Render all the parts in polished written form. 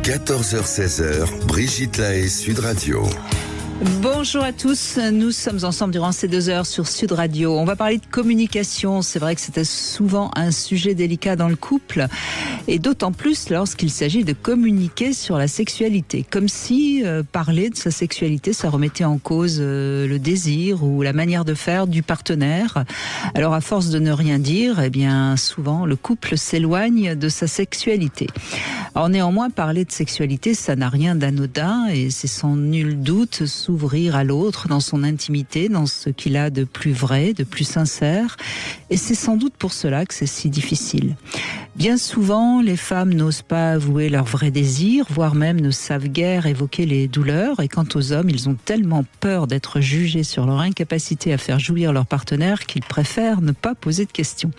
14h-16h, Brigitte Lahaie, Sud Radio. Bonjour à tous, nous sommes ensemble durant ces 2 heures sur Sud Radio. On va parler de communication. C'est vrai que c'était souvent un sujet délicat dans le couple, et d'autant plus lorsqu'il s'agit de communiquer sur la sexualité. Comme si parler de sa sexualité, ça remettait en cause le désir ou la manière de faire du partenaire. Alors à force de ne rien dire, eh bien souvent le couple s'éloigne de sa sexualité. Alors néanmoins, parler de sexualité, ça n'a rien d'anodin, et c'est sans nul doute s'ouvrir à l'autre dans son intimité, dans ce qu'il a de plus vrai, de plus sincère. Et c'est sans doute pour cela que c'est si difficile. Bien souvent, les femmes n'osent pas avouer leurs vrais désirs, voire même ne savent guère évoquer les douleurs. Et quant aux hommes, ils ont tellement peur d'être jugés sur leur incapacité à faire jouir leur partenaire qu'ils préfèrent ne pas poser de questions.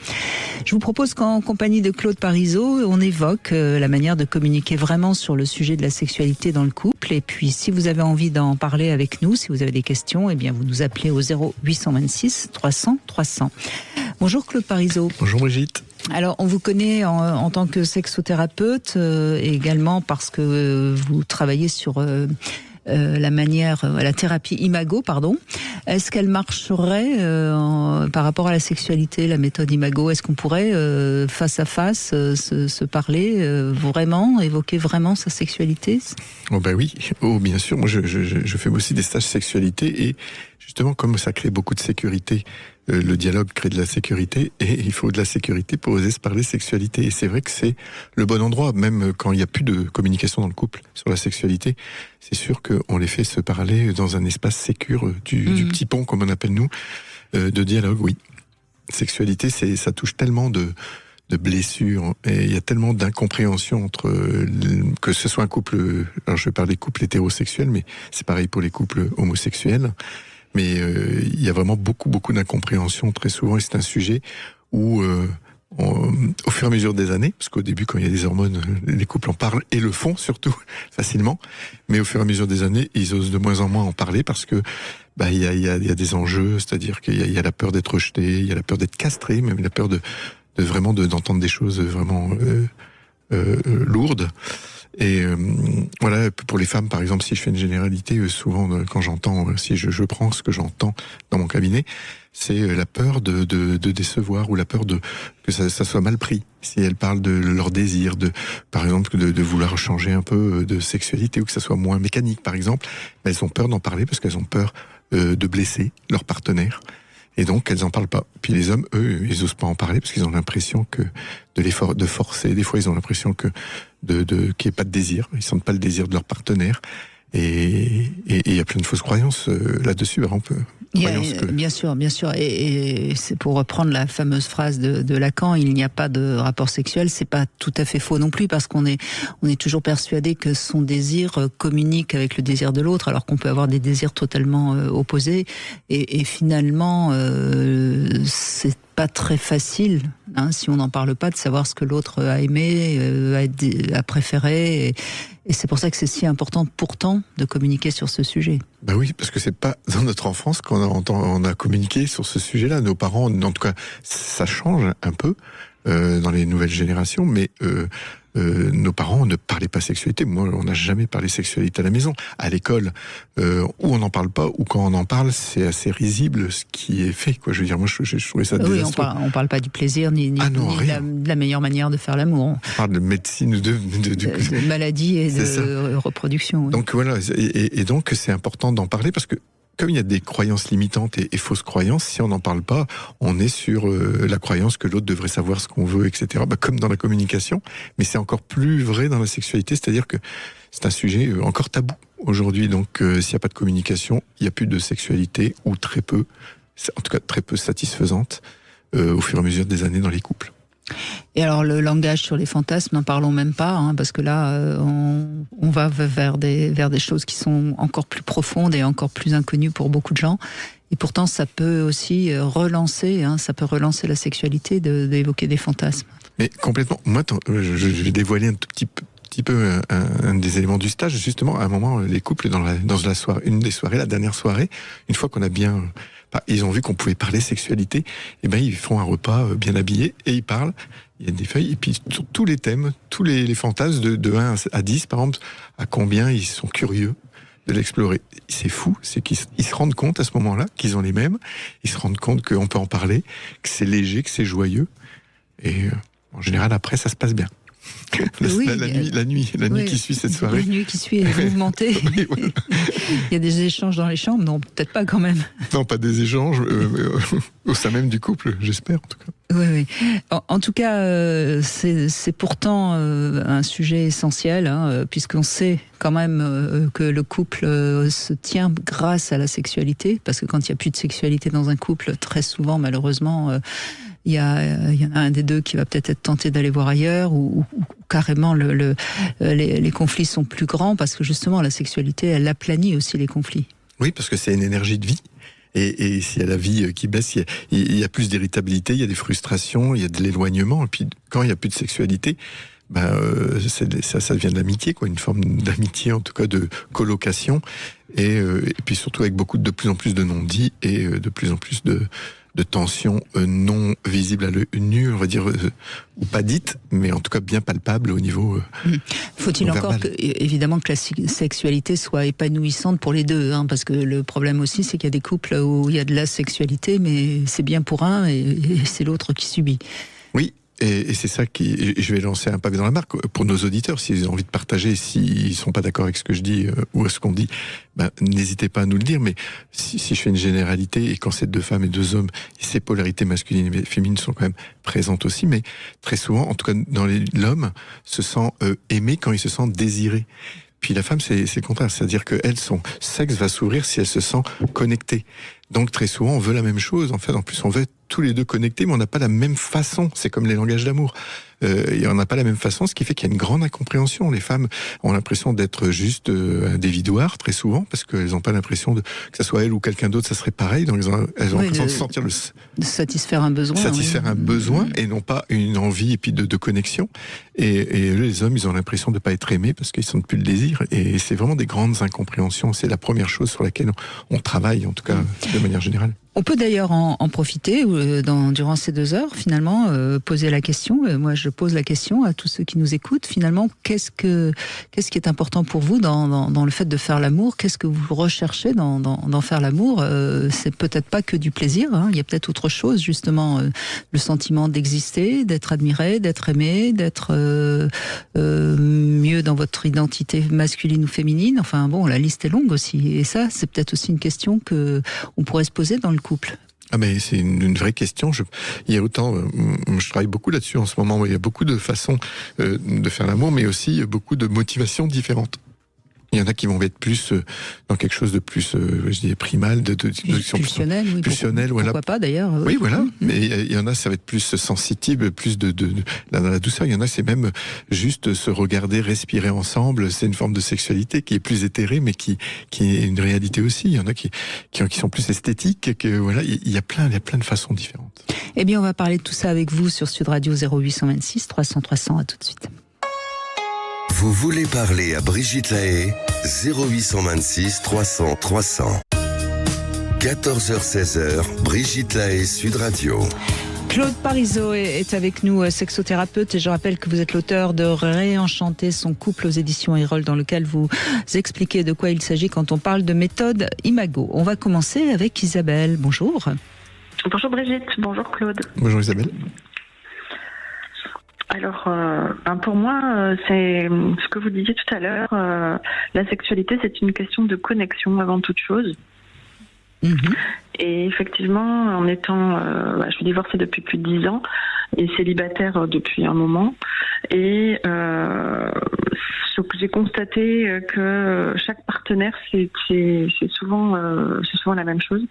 Je vous propose qu'en compagnie de Claude Parisot, on évoque la manière de communiquer vraiment sur le sujet de la sexualité dans le couple. Et puis, si vous avez envie d'en parler avec nous, si vous avez des questions, eh bien, vous nous appelez au 0826 300 300. Bonjour Claude Parisot. Bonjour Brigitte. Alors, on vous connaît en tant que sexothérapeute, et également parce que vous travaillez sur la thérapie Imago, pardon. Est-ce qu'elle marcherait par rapport à la sexualité, la méthode Imago? Est-ce qu'on pourrait, face à face, se parler vraiment, évoquer vraiment sa sexualité? Oh ben oui, bien sûr. Moi, je fais aussi des stages sexualité, et justement, comme ça crée beaucoup de sécurité, le dialogue crée de la sécurité, et il faut de la sécurité pour oser se parler sexualité. Et c'est vrai que c'est le bon endroit, même quand il n'y a plus de communication dans le couple sur la sexualité. C'est sûr qu'on les fait se parler dans un espace sécure du petit pont, comme on appelle nous, de dialogue, oui. Sexualité, ça touche tellement de blessures, et il y a tellement d'incompréhension entre que ce soit un couple, alors je vais parler couple hétérosexuel, mais c'est pareil pour les couples homosexuels. Mais il y a vraiment beaucoup d'incompréhension très souvent, et c'est un sujet où au fur et à mesure des années, parce qu'au début, quand il y a des hormones, les couples en parlent, et le font surtout facilement, mais au fur et à mesure des années, ils osent de moins en moins en parler, parce que il y a des enjeux, c'est-à-dire qu'il y a la peur d'être rejeté, il y a la peur d'être castré, même la peur d'entendre des choses vraiment lourdes. Et voilà, pour les femmes, par exemple, si je fais une généralité, souvent quand j'entends, si je prends ce que j'entends dans mon cabinet, c'est la peur de décevoir, ou la peur que ça soit mal pris. Si elles parlent de leur désir, par exemple, de vouloir changer un peu de sexualité, ou que ça soit moins mécanique, par exemple, elles ont peur d'en parler parce qu'elles ont peur de blesser leur partenaire. Et donc, elles en parlent pas. Puis les hommes, eux, ils osent pas en parler parce qu'ils ont l'impression que de forcer. Des fois, ils ont l'impression qu'il n'y ait pas de désir. Ils sentent pas le désir de leur partenaire. Et il y a plein de fausses croyances là-dessus. Bien sûr. Et c'est pour reprendre la fameuse phrase de Lacan, il n'y a pas de rapport sexuel. C'est pas tout à fait faux non plus, parce qu'on est toujours persuadé que son désir communique avec le désir de l'autre, alors qu'on peut avoir des désirs totalement opposés. Et finalement, c'est pas très facile, si on n'en parle pas, de savoir ce que l'autre a aimé, a préféré. Et c'est pour ça que c'est si important, pourtant, de communiquer sur ce sujet. Ben oui, parce que c'est pas dans notre enfance qu'on a communiqué sur ce sujet-là. Nos parents, en tout cas, ça change un peu dans les nouvelles générations, mais nos parents ne parlaient pas sexualité. Moi, on n'a jamais parlé sexualité à la maison. À l'école, où on n'en parle pas, ou quand on en parle, c'est assez risible ce qui est fait, quoi. Je veux dire, moi, je trouvais ça désastreux. Oui, on parle pas du plaisir, ni de la meilleure manière de faire l'amour. On parle de médecine, de maladie et de reproduction. Oui. Donc voilà, et donc c'est important d'en parler, parce que comme il y a des croyances limitantes et fausses croyances, si on n'en parle pas, on est sur la croyance que l'autre devrait savoir ce qu'on veut, etc. Comme dans la communication, mais c'est encore plus vrai dans la sexualité, c'est-à-dire que c'est un sujet encore tabou aujourd'hui. Donc s'il n'y a pas de communication, il n'y a plus de sexualité, ou très peu, en tout cas très peu satisfaisante au fur et à mesure des années dans les couples. Et alors le langage sur les fantasmes, n'en parlons même pas, parce que là on va vers des choses qui sont encore plus profondes et encore plus inconnues pour beaucoup de gens. Et pourtant ça peut aussi relancer la sexualité d'évoquer des fantasmes. Mais complètement. Moi, je vais dévoiler un tout petit peu un des éléments du stage. Justement, à un moment, les couples, dans la soirée, une des soirées, la dernière soirée, une fois qu'on a bien... ils ont vu qu'on pouvait parler sexualité, et ben ils font un repas bien habillé, et ils parlent, il y a des feuilles, et puis sur tous les thèmes, tous les fantasmes, de 1 à 10, par exemple, à combien ils sont curieux de l'explorer. C'est fou, c'est qu'ils se rendent compte à ce moment-là qu'ils ont les mêmes, ils se rendent compte qu'on peut en parler, que c'est léger, que c'est joyeux, et en général, après, ça se passe bien. La nuit qui suit cette soirée. La nuit qui suit est mouvementée. Oui, voilà. Il y a des échanges dans les chambres, non, peut-être pas quand même. Non, pas des échanges, au sein même du couple, j'espère en tout cas. Oui. En tout cas, c'est pourtant un sujet essentiel, puisqu'on sait quand même que le couple se tient grâce à la sexualité, parce que quand il n'y a plus de sexualité dans un couple, très souvent, malheureusement, il y en a un des deux qui va peut-être être tenté d'aller voir ailleurs, ou carrément les conflits sont plus grands, parce que justement la sexualité, elle aplanit aussi les conflits. Oui, parce que c'est une énergie de vie. Et s'il y a la vie qui baisse, il y a plus d'irritabilité, il y a des frustrations, il y a de l'éloignement. Et puis quand il n'y a plus de sexualité, ça devient de l'amitié, quoi, une forme d'amitié, en tout cas de colocation. Et puis surtout avec de plus en plus de non-dits et de plus en plus de tensions non visibles à l'œil nu, on va dire, ou pas dites, mais en tout cas bien palpables au niveau Faut-il encore évidemment que la sexualité soit épanouissante pour les deux, parce que le problème aussi, c'est qu'il y a des couples où il y a de la sexualité, mais c'est bien pour un et c'est l'autre qui subit. Oui. Et c'est ça je vais lancer un pavé dans la mare pour nos auditeurs, s'ils ont envie de partager, s'ils sont pas d'accord avec ce que je dis ou à ce qu'on dit, n'hésitez pas à nous le dire. Mais si je fais une généralité, et quand c'est 2 femmes et 2 hommes, ces polarités masculines et féminines sont quand même présentes aussi, mais très souvent, en tout cas l'homme se sent aimé quand il se sent désiré. Puis la femme, c'est le contraire, c'est-à-dire que son sexe va s'ouvrir si elle se sent connectée. Donc très souvent, on veut la même chose. En fait, en plus, on veut être tous les deux connectés, mais on n'a pas la même façon. C'est comme les langages d'amour. Et on n'a pas la même façon, ce qui fait qu'il y a une grande incompréhension. Les femmes ont l'impression d'être juste un dévidoir, très souvent, parce qu'elles n'ont pas l'impression que ça soit elle ou quelqu'un d'autre, ça serait pareil. Donc elles ont l'impression de sentir de satisfaire un besoin. Un besoin, et non pas une envie et puis de connexion. Et les hommes, ils ont l'impression de ne pas être aimés parce qu'ils sentent plus le désir. Et c'est vraiment des grandes incompréhensions. C'est la première chose sur laquelle on travaille, en tout cas, de manière générale. On peut d'ailleurs en profiter durant ces 2 heures, finalement, poser la question. Moi, je pose la question à tous ceux qui nous écoutent. Finalement, qu'est-ce qui est important pour vous dans le fait de faire l'amour? Qu'est-ce que vous recherchez dans faire l'amour? C'est peut-être pas que du plaisir. Il y a peut-être autre chose, justement, le sentiment d'exister, d'être admiré, d'être aimé, d'être mieux dans votre identité masculine ou féminine. Enfin bon, la liste est longue aussi. Et ça, c'est peut-être aussi une question que on pourrait se poser dans le couple. Mais c'est une vraie question. Il y a autant, je travaille beaucoup là-dessus en ce moment. Il y a beaucoup de façons de faire l'amour, mais aussi beaucoup de motivations différentes. Il y en a qui vont être plus dans quelque chose de plus, je dirais, primal, pulsionnel, oui. Pulsionnel, voilà. Pourquoi pas d'ailleurs. Oui, voilà. Mais il y en a, ça va être plus sensitive, plus dans la douceur. Il y en a, c'est même juste se regarder, respirer ensemble. C'est une forme de sexualité qui est plus éthérée, mais qui est une réalité aussi. Il y en a qui sont plus esthétiques. Voilà, il y a plein de façons différentes. Eh bien, on va parler de tout ça avec vous sur Sud Radio 0826 300 300. À tout de suite. Vous voulez parler à Brigitte Lahaie, 0826 300 300. 14h-16h, Brigitte Lahaie, Sud Radio. Claude Parisot est avec nous, sexothérapeute, et je rappelle que vous êtes l'auteur de Réenchanter son couple aux éditions Erol, dans lequel vous expliquez de quoi il s'agit quand on parle de méthode Imago. On va commencer avec Isabelle. Bonjour. Bonjour Brigitte, bonjour Claude. Bonjour Isabelle. Alors, pour moi, c'est ce que vous disiez tout à l'heure, la sexualité, c'est une question de connexion avant toute chose. Mm-hmm. Et effectivement, en étant, je suis divorcée depuis plus de 10 ans et célibataire depuis un moment, et j'ai constaté que chaque partenaire, c'est souvent la même chose.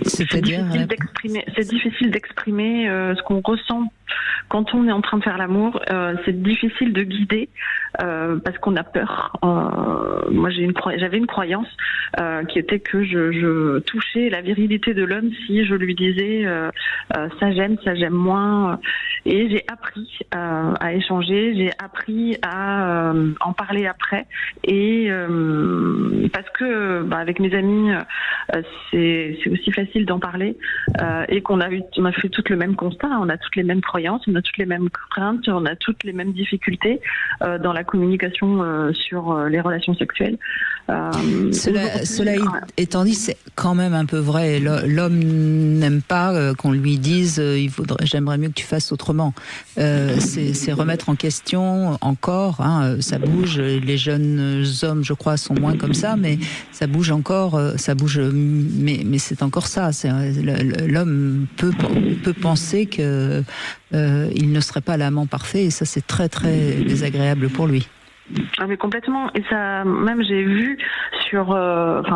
C'est difficile d'exprimer ce qu'on ressent quand on est en train de faire l'amour, c'est difficile de guider parce qu'on a peur. Moi, j'avais une croyance qui était que je touchais la virilité de l'homme si je lui disais ça j'aime moins. Et j'ai appris à échanger, j'ai appris à en parler après. Et parce que avec mes amis, c'est aussi facile d'en parler et on a fait toutes le même constat, on a toutes les mêmes croyances, on a toutes les mêmes craintes, on a toutes les mêmes difficultés dans la communication sur les relations sexuelles. Cela étant dit, c'est quand même un peu vrai. L'homme n'aime pas qu'on lui dise j'aimerais mieux que tu fasses autrement. C'est remettre en question encore. Ça bouge. Les jeunes hommes, je crois, sont moins comme ça, mais ça bouge encore. Ça bouge, mais c'est encore ça. L'homme peut penser que il ne serait pas l'amant parfait, et ça, c'est très très désagréable pour lui. Ah mais complètement, et ça même j'ai vu sur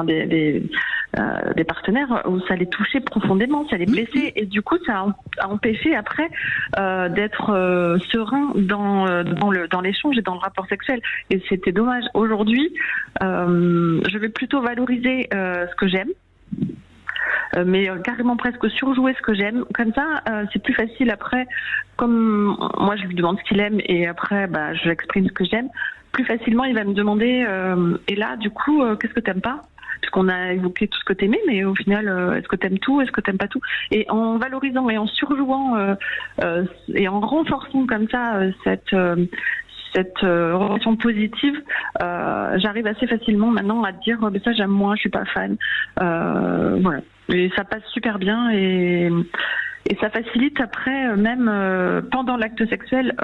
des partenaires où ça les touchait profondément, ça les blessait, et du coup ça a empêché après d'être serein dans l'échange et dans le rapport sexuel, et c'était dommage. Aujourd'hui je vais plutôt valoriser ce que j'aime, mais carrément presque surjouer ce que j'aime. Comme ça, c'est plus facile après. Comme moi, je lui demande ce qu'il aime et après, je exprime ce que j'aime. Plus facilement, il va me demander et là, du coup, qu'est-ce que t'aimes pas ? Parce qu'on a évoqué tout ce que t'aimais, mais au final, est-ce que t'aimes tout ? Est-ce que t'aimes pas tout ? Et en valorisant et en surjouant et en renforçant comme ça cette relation positive, j'arrive assez facilement maintenant à dire ça j'aime moins, je suis pas fan. Voilà. Et ça passe super bien et ça facilite après, même pendant l'acte sexuel,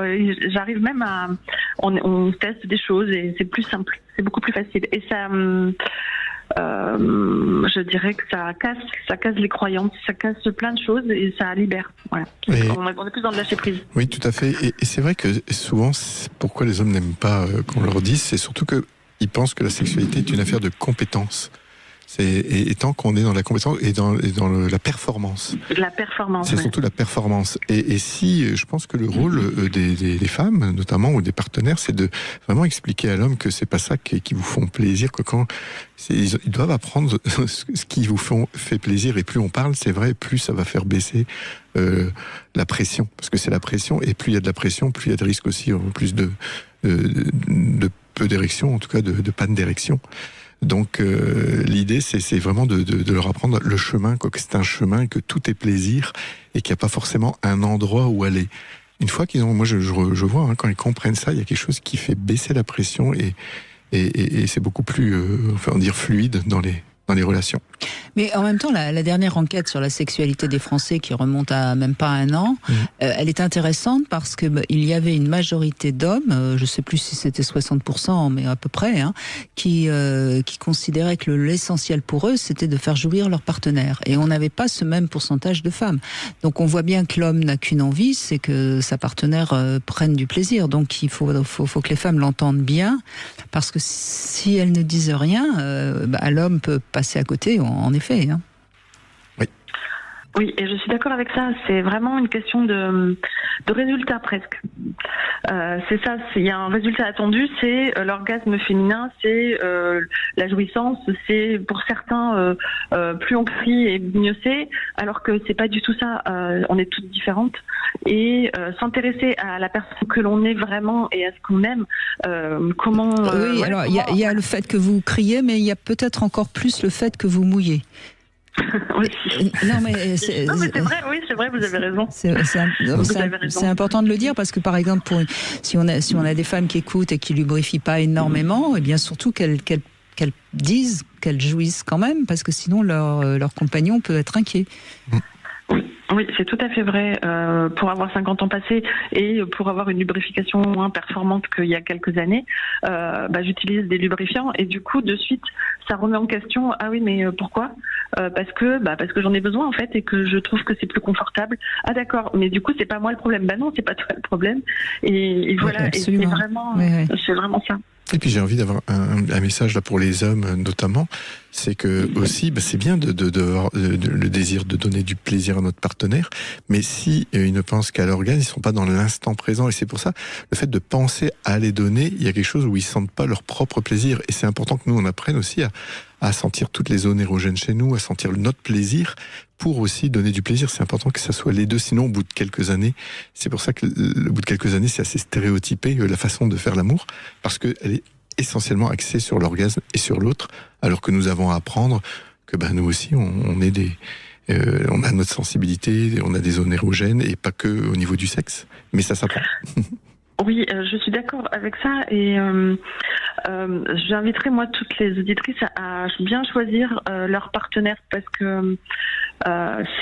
j'arrive même on teste des choses et c'est plus simple, c'est beaucoup plus facile. Et ça, je dirais que ça casse les croyances, ça casse plein de choses et ça libère. Voilà. On est plus dans le lâcher prise. Oui, tout à fait. Et c'est vrai que souvent, pourquoi les hommes n'aiment pas qu'on leur dise, c'est surtout qu'ils pensent que la sexualité est une affaire de compétence. Et tant qu'on est dans la compétence et dans la performance. La performance. C'est surtout la performance. Et si, je pense que le rôle des femmes, notamment, ou des partenaires, c'est de vraiment expliquer à l'homme que c'est pas ça qui vous font plaisir, que ils doivent apprendre ce qui vous fait plaisir. Et plus on parle, c'est vrai, plus ça va faire baisser la pression. Parce que c'est la pression, et plus il y a de la pression, plus il y a de risques aussi, plus de peu d'érection, en tout cas de panne d'érection. Donc l'idée c'est vraiment de leur apprendre le chemin, que c'est un chemin, que tout est plaisir et qu'il n'y a pas forcément un endroit où aller. Une fois qu'ils ont, moi je vois quand ils comprennent ça, il y a quelque chose qui fait baisser la pression et c'est beaucoup plus fluide dans les relations. Mais en même temps, la dernière enquête sur la sexualité des Français, qui remonte à même pas un an, elle est intéressante parce que il y avait une majorité d'hommes, je sais plus si c'était 60%, mais à peu près, qui considéraient que l'essentiel pour eux, c'était de faire jouir leur partenaire. Et on n'avait pas ce même pourcentage de femmes. Donc on voit bien que l'homme n'a qu'une envie, c'est que sa partenaire prenne du plaisir. Donc il faut que les femmes l'entendent bien, parce que si elles ne disent rien, l'homme peut passer à côté, en effet. Oui, et je suis d'accord avec ça. C'est vraiment une question de résultat presque. C'est ça. Il y a un résultat attendu, c'est l'orgasme féminin, c'est la jouissance, c'est pour certains plus on crie et mieux c'est, alors que c'est pas du tout ça. On est toutes différentes et s'intéresser à la personne que l'on est vraiment et à ce qu'on aime. Oui, alors il y a le fait que vous criez, mais il y a peut-être encore plus le fait que vous mouillez. Oui. Non mais c'est vrai, vous avez raison. C'est important de le dire parce que par exemple, si on a des femmes qui écoutent et qui lubrifient pas énormément, et bien surtout qu'elles disent qu'elles jouissent quand même, parce que sinon leur compagnon peut être inquiet. Oui, c'est tout à fait vrai. Pour avoir 50 ans passés et pour avoir une lubrification moins performante qu'il y a quelques années, j'utilise des lubrifiants et du coup, de suite, ça remet en question. Ah oui, mais pourquoi ? Parce que j'en ai besoin en fait et que je trouve que c'est plus confortable. Ah d'accord, mais du coup, c'est pas moi le problème. Non, c'est pas toi le problème. Et voilà, et c'est vraiment ça. Et puis j'ai envie d'avoir un message là pour les hommes notamment, c'est que aussi c'est bien le désir de donner du plaisir à notre partenaire, mais si ils ne pensent qu'à l'orgasme, ils sont pas dans l'instant présent, et c'est pour ça le fait de penser à les donner, il y a quelque chose où ils sentent pas leur propre plaisir, et c'est important que nous on apprenne aussi à sentir toutes les zones érogènes chez nous, à sentir notre plaisir pour aussi donner du plaisir. C'est important que ça soit les deux, sinon au bout de quelques années, c'est pour ça que au bout de quelques années, c'est assez stéréotypé la façon de faire l'amour, parce qu'elle est essentiellement axée sur l'orgasme et sur l'autre, alors que nous avons à apprendre que nous aussi, on est on a notre sensibilité, on a des zones érogènes, et pas que au niveau du sexe, mais ça s'apprend. Oui, je suis d'accord avec ça, et j'inviterai moi toutes les auditrices à bien choisir leur partenaire, parce que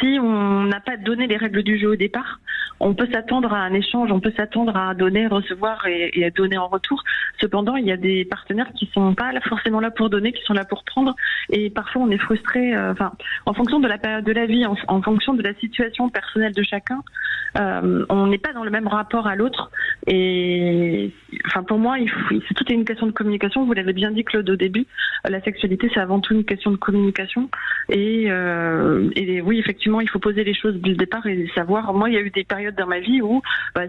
si on n'a pas donné les règles du jeu au départ, on peut s'attendre à un échange, on peut s'attendre à donner, recevoir et à donner en retour. Cependant, il y a des partenaires qui sont pas forcément là pour donner, qui sont là pour prendre, et parfois on est frustré. En fonction de la période de la vie, en fonction de la situation personnelle de chacun, on n'est pas dans le même rapport à l'autre. Et pour moi, c'est toute une question de communication. Vous l'avez bien dit, Claude, au début. La sexualité, c'est avant tout une question de communication. Et oui, effectivement, il faut poser les choses dès le départ et savoir. Moi, il y a eu des périodes dans ma vie où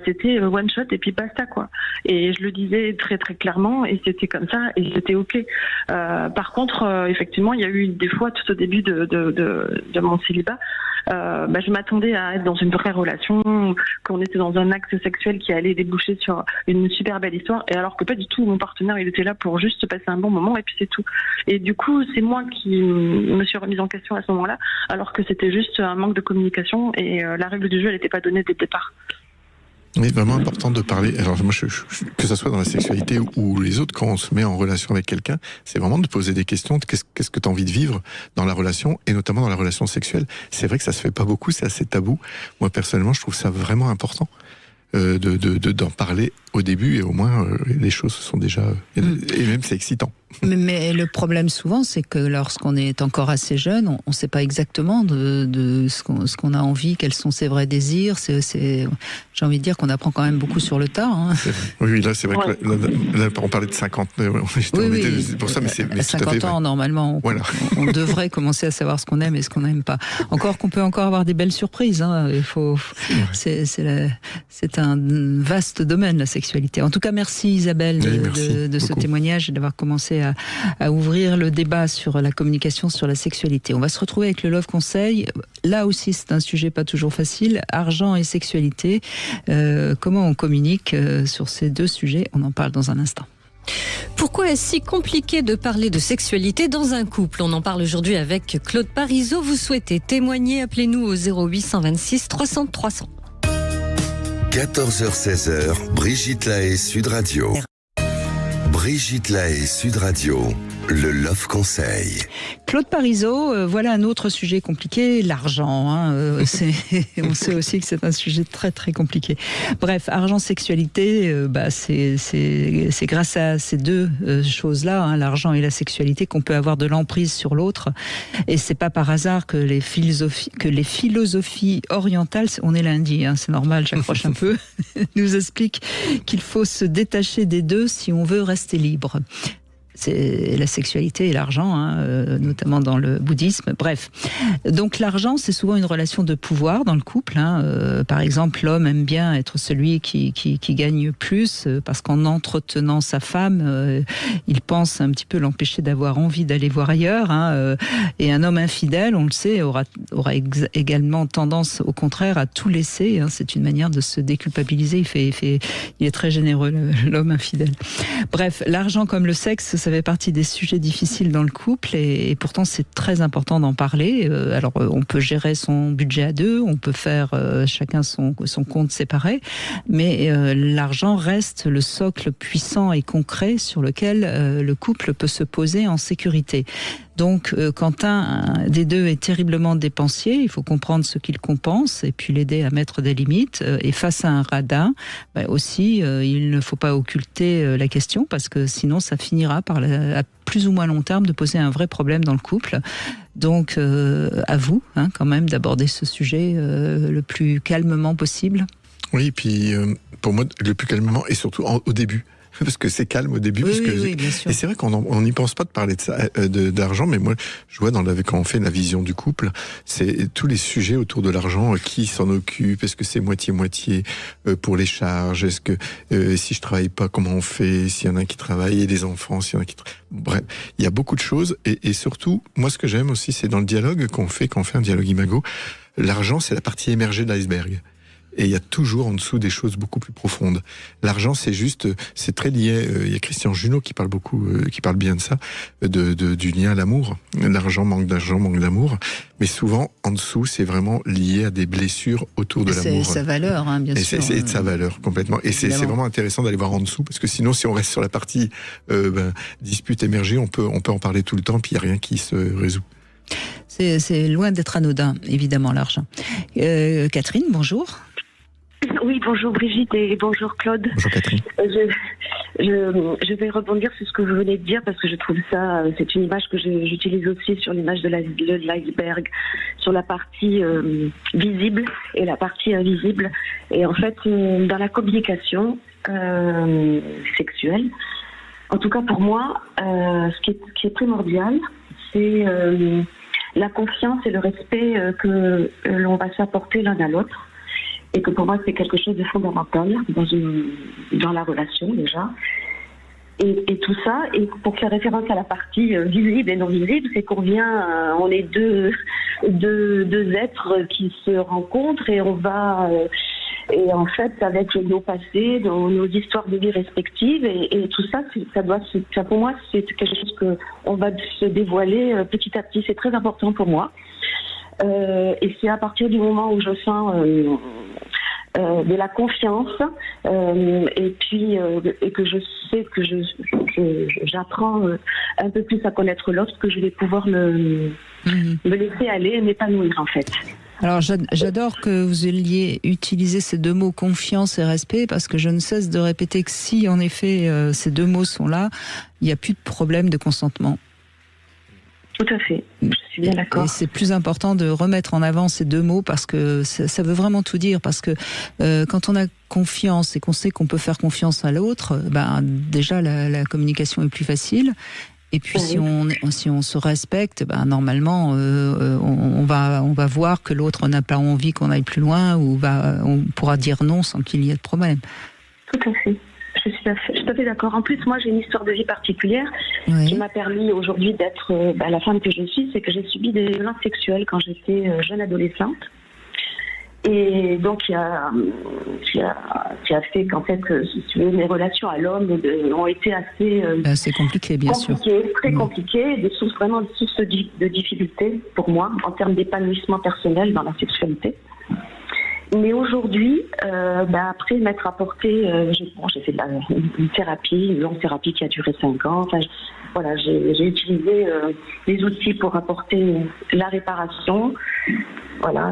c'était one shot et puis basta, quoi. Et je le disais très très clairement, et c'était comme ça, et c'était ok. Par contre, effectivement, il y a eu des fois tout au début de mon célibat. Je m'attendais à être dans une vraie relation, qu'on était dans un acte sexuel qui allait déboucher sur une super belle histoire, et alors que pas du tout. Mon partenaire, il était là pour juste passer un bon moment, et puis c'est tout. Et du coup, c'est moi qui me suis remise en question à ce moment-là, alors que c'était juste un manque de communication, et la règle du jeu, elle n'était pas donnée dès le départ. Oui, vraiment important de parler. Alors moi, que ça soit dans la sexualité ou les autres, quand on se met en relation avec quelqu'un, c'est vraiment de poser des questions. Qu'est-ce que tu as envie de vivre dans la relation, et notamment dans la relation sexuelle. C'est vrai que ça se fait pas beaucoup, c'est assez tabou. Moi, personnellement, je trouve ça vraiment important d'en parler au début, et au moins les choses sont déjà et même c'est excitant. Mais le problème souvent, c'est que lorsqu'on est encore assez jeune, on ne sait pas exactement de ce qu'on a envie, quels sont ses vrais désirs. J'ai envie de dire qu'on apprend quand même beaucoup sur le tas. Hein. Oui, là c'est vrai que là, on parlait de 50. Oui. Pour ça, mais 50 ans, normalement, on devrait commencer à savoir ce qu'on aime et ce qu'on n'aime pas. Encore qu'on peut encore avoir des belles surprises. Hein. C'est un vaste domaine, la sexualité. En tout cas, merci Isabelle de ce témoignage et d'avoir commencé à ouvrir le débat sur la communication, sur la sexualité. On va se retrouver avec le Love Conseil. Là aussi, c'est un sujet pas toujours facile. Argent et sexualité. Comment on communique sur ces deux sujets? On en parle dans un instant. Pourquoi est-ce si compliqué de parler de sexualité dans un couple? On en parle aujourd'hui avec Claude Parisot. Vous souhaitez témoigner? Appelez-nous au 0826 300 300. 14h-16h, Brigitte Lahaie, Sud Radio. Brigitte Lahaie, Sud Radio, le Love Conseil. Claude Parisot, voilà un autre sujet compliqué, l'argent. Hein, on sait aussi que c'est un sujet très très compliqué. Bref, argent, sexualité, c'est grâce à ces deux choses-là, hein, l'argent et la sexualité, qu'on peut avoir de l'emprise sur l'autre. Et c'est pas par hasard que les philosophies orientales, on est lundi, hein, c'est normal, j'accroche un peu, nous expliquent qu'il faut se détacher des deux si on veut rester libre. C'est la sexualité et l'argent, hein, notamment dans le bouddhisme. Bref, donc l'argent, c'est souvent une relation de pouvoir dans le couple. Hein. Par exemple, l'homme aime bien être celui qui gagne plus, parce qu'en entretenant sa femme, il pense un petit peu l'empêcher d'avoir envie d'aller voir ailleurs. Hein. Et un homme infidèle, on le sait, aura également tendance, au contraire, à tout laisser. Hein. C'est une manière de se déculpabiliser. Il est très généreux, l'homme infidèle. Bref, l'argent comme le sexe, ça fait partie des sujets difficiles dans le couple, et pourtant c'est très important d'en parler. Alors on peut gérer son budget à deux, on peut faire chacun son compte séparé, mais l'argent reste le socle puissant et concret sur lequel le couple peut se poser en sécurité. Donc, quand un des deux est terriblement dépensier, il faut comprendre ce qu'il compense et puis l'aider à mettre des limites. Et face à un radin, aussi, il ne faut pas occulter la question, parce que sinon, ça finira par, à plus ou moins long terme, de poser un vrai problème dans le couple. Donc, à vous, hein, quand même, d'aborder ce sujet le plus calmement possible. Oui, et puis pour moi, le plus calmement, et surtout au début. parce que c'est calme au début. Oui, parce que, oui, bien sûr. Et c'est vrai qu'on n'y pense pas de parler de ça, d'argent, mais moi, je vois quand on fait la vision du couple, c'est tous les sujets autour de l'argent, qui s'en occupe, est-ce que c'est moitié-moitié pour les charges, est-ce que si je travaille pas, comment on fait, s'il y en a qui travaillent, et les enfants, s'il y en a qui bref, il y a beaucoup de choses, et surtout, moi, ce que j'aime aussi, c'est dans le dialogue quand on fait un dialogue Imago, l'argent, c'est la partie émergée de l'iceberg. Et il y a toujours en dessous des choses beaucoup plus profondes. L'argent, c'est très lié. Il y a Christian Junot qui parle bien de ça, du lien à l'amour. L'argent, manque d'amour. Mais souvent, en dessous, c'est vraiment lié à des blessures autour de l'amour. C'est sa valeur, hein, bien sûr. C'est de sa valeur, complètement. Et c'est vraiment intéressant d'aller voir en dessous, parce que sinon, si on reste sur la partie dispute émergée, on peut en parler tout le temps, puis il n'y a rien qui se résout. C'est loin d'être anodin, évidemment, l'argent. Catherine, bonjour. Oui, bonjour Brigitte et bonjour Claude. Bonjour Catherine. Je vais rebondir sur ce que vous venez de dire parce que je trouve ça, c'est une image que j'utilise aussi sur l'image de l'iceberg, sur la partie visible et la partie invisible. Et en fait, dans la communication sexuelle, en tout cas pour moi, ce qui est primordial, c'est la confiance et le respect que l'on va s'apporter l'un à l'autre. Et que pour moi, c'est quelque chose de fondamental dans la relation, déjà. Et tout ça, et pour faire référence à la partie visible et non visible, c'est qu'on vient, on est deux êtres qui se rencontrent et on va... et en fait, avec nos passés, nos histoires de vie respectives, et tout ça, ça pour moi, c'est quelque chose qu'on va se dévoiler petit à petit. C'est très important pour moi. Et c'est à partir du moment où je sens de la confiance et puis et que je sais que j'apprends un peu plus à connaître l'autre, que je vais pouvoir me laisser aller et m'épanouir en fait. Alors j'adore que vous ayez utilisé ces deux mots, confiance et respect, parce que je ne cesse de répéter que si en effet ces deux mots sont là, il n'y a plus de problème de consentement. Tout à fait, je suis bien d'accord. Et c'est plus important de remettre en avant ces deux mots parce que ça veut vraiment tout dire. Parce que quand on a confiance et qu'on sait qu'on peut faire confiance à l'autre, déjà la communication est plus facile. Et puis si on se respecte, normalement on va voir que l'autre n'a pas envie qu'on aille plus loin, ou on pourra dire non sans qu'il y ait de problème. Tout à fait. Je suis tout à fait d'accord. En plus, moi, j'ai une histoire de vie particulière qui m'a permis aujourd'hui d'être la femme que je suis. C'est que j'ai subi des violences sexuelles quand j'étais jeune adolescente. Et donc, qui a fait qu'en fait, si tu veux, mes relations à l'homme ont été assez... c'est compliqué, bien sûr. Très compliquées, des sources de difficultés pour moi, en termes d'épanouissement personnel dans la sexualité. Mais aujourd'hui, après m'être apporté, j'ai fait une longue thérapie qui a duré 5 ans. Enfin, j'ai utilisé des outils pour apporter la réparation,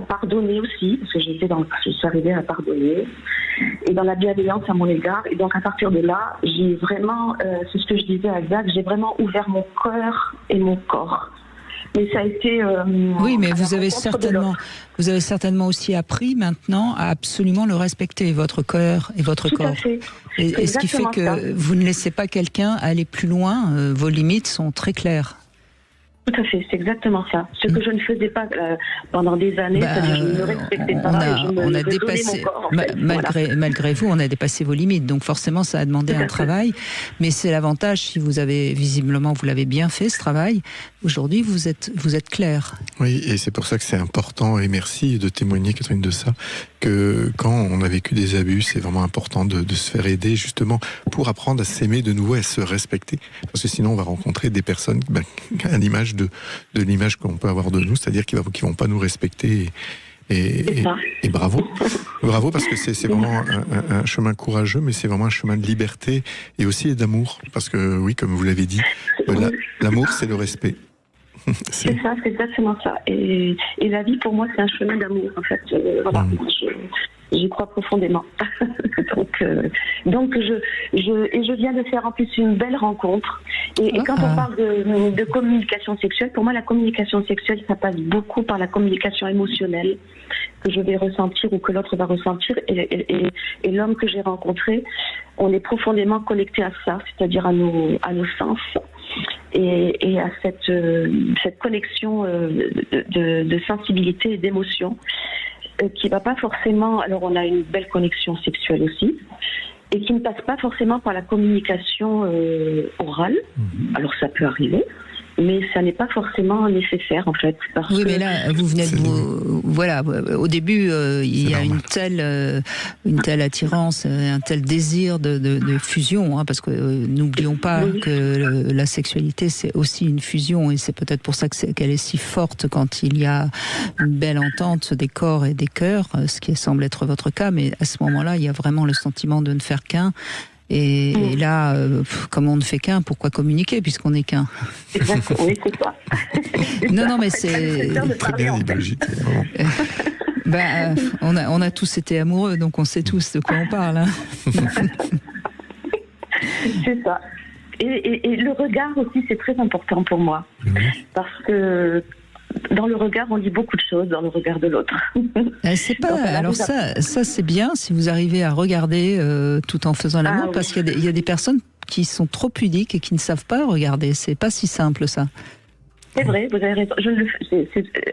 pardonner aussi, parce que je suis arrivée à pardonner, et dans la bienveillance à mon égard. Et donc à partir de là, j'ai vraiment, c'est ce que je disais à Zach, j'ai vraiment ouvert mon cœur et mon corps. Mais ça a été... oui, mais vous avez certainement aussi appris maintenant à absolument le respecter, votre cœur et votre corps. Tout à fait. Et ce qui fait que vous ne laissez pas quelqu'un aller plus loin, vos limites sont très claires. Tout à fait, c'est exactement ça. Ce que je ne faisais pas pendant des années, c'est-à-dire je ne me respectais pas, on a dépassé, mon corps, en fait, malgré vous, on a dépassé vos limites, donc forcément ça a demandé un travail, mais c'est l'avantage, si vous avez, visiblement, vous l'avez bien fait ce travail, aujourd'hui vous êtes clair. Oui, et c'est pour ça que c'est important, et merci de témoigner, Catherine, de ça, que quand on a vécu des abus, c'est vraiment important de se faire aider, justement, pour apprendre à s'aimer de nouveau, à se respecter, parce que sinon on va rencontrer des personnes à l'image de l'image qu'on peut avoir de nous, c'est-à-dire qu'ils vont pas nous respecter, et bravo parce que c'est vraiment un chemin courageux, mais c'est vraiment un chemin de liberté et aussi d'amour, parce que oui, comme vous l'avez dit, l'amour c'est le respect. C'est ça, c'est exactement ça. Et la vie pour moi c'est un chemin d'amour en fait. J'y crois profondément. donc je viens de faire en plus une belle rencontre. Et quand on parle de communication sexuelle, pour moi, la communication sexuelle, ça passe beaucoup par la communication émotionnelle que je vais ressentir ou que l'autre va ressentir. Et l'homme que j'ai rencontré, on est profondément connecté à ça, c'est-à-dire à nos sens et à cette connexion de sensibilité et d'émotion qui va pas forcément. Alors on a une belle connexion sexuelle aussi. Et qui ne passe pas forcément par la communication orale. Alors ça peut arriver, mais ça n'est pas forcément nécessaire en fait. Oui, mais là, vous venez de voilà, au début, il y a une telle attirance, un tel désir de fusion, hein, parce que n'oublions pas que la sexualité, c'est aussi une fusion, et c'est peut-être pour ça qu'elle est si forte quand il y a une belle entente des corps et des cœurs, ce qui semble être votre cas, mais à ce moment-là, il y a vraiment le sentiment de ne faire qu'un. Et là, comme on ne fait qu'un, pourquoi communiquer puisqu'on n'est qu'un? Exactement, oui, c'est ça. Non, mais c'est très bien dit, Brigitte. On a tous été amoureux, donc on sait tous de quoi on parle. Hein. C'est ça. Et le regard aussi, c'est très important pour moi. Parce que dans le regard, on lit beaucoup de choses dans le regard de l'autre. C'est pas. Alors ça c'est bien si vous arrivez à regarder tout en faisant l'amour, parce qu'il y a des personnes qui sont trop pudiques et qui ne savent pas regarder. C'est pas si simple ça. C'est vrai, vous avez raison.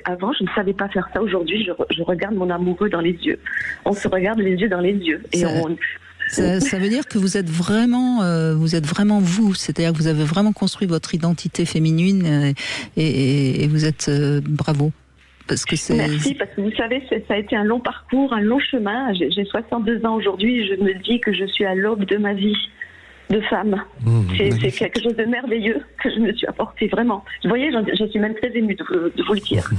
Avant, je ne savais pas faire ça. Aujourd'hui, je regarde mon amoureux dans les yeux. On se regarde les yeux dans les yeux et Ça veut dire que vous êtes vraiment vous, c'est-à-dire que vous avez vraiment construit votre identité féminine et vous êtes bravo. Parce que Merci, parce que vous savez, ça a été un long parcours, un long chemin. J'ai 62 ans aujourd'hui et je me dis que je suis à l'aube de ma vie de femme. C'est quelque chose de merveilleux que je me suis apporté, vraiment. Vous voyez, je suis même très émue de vous le dire.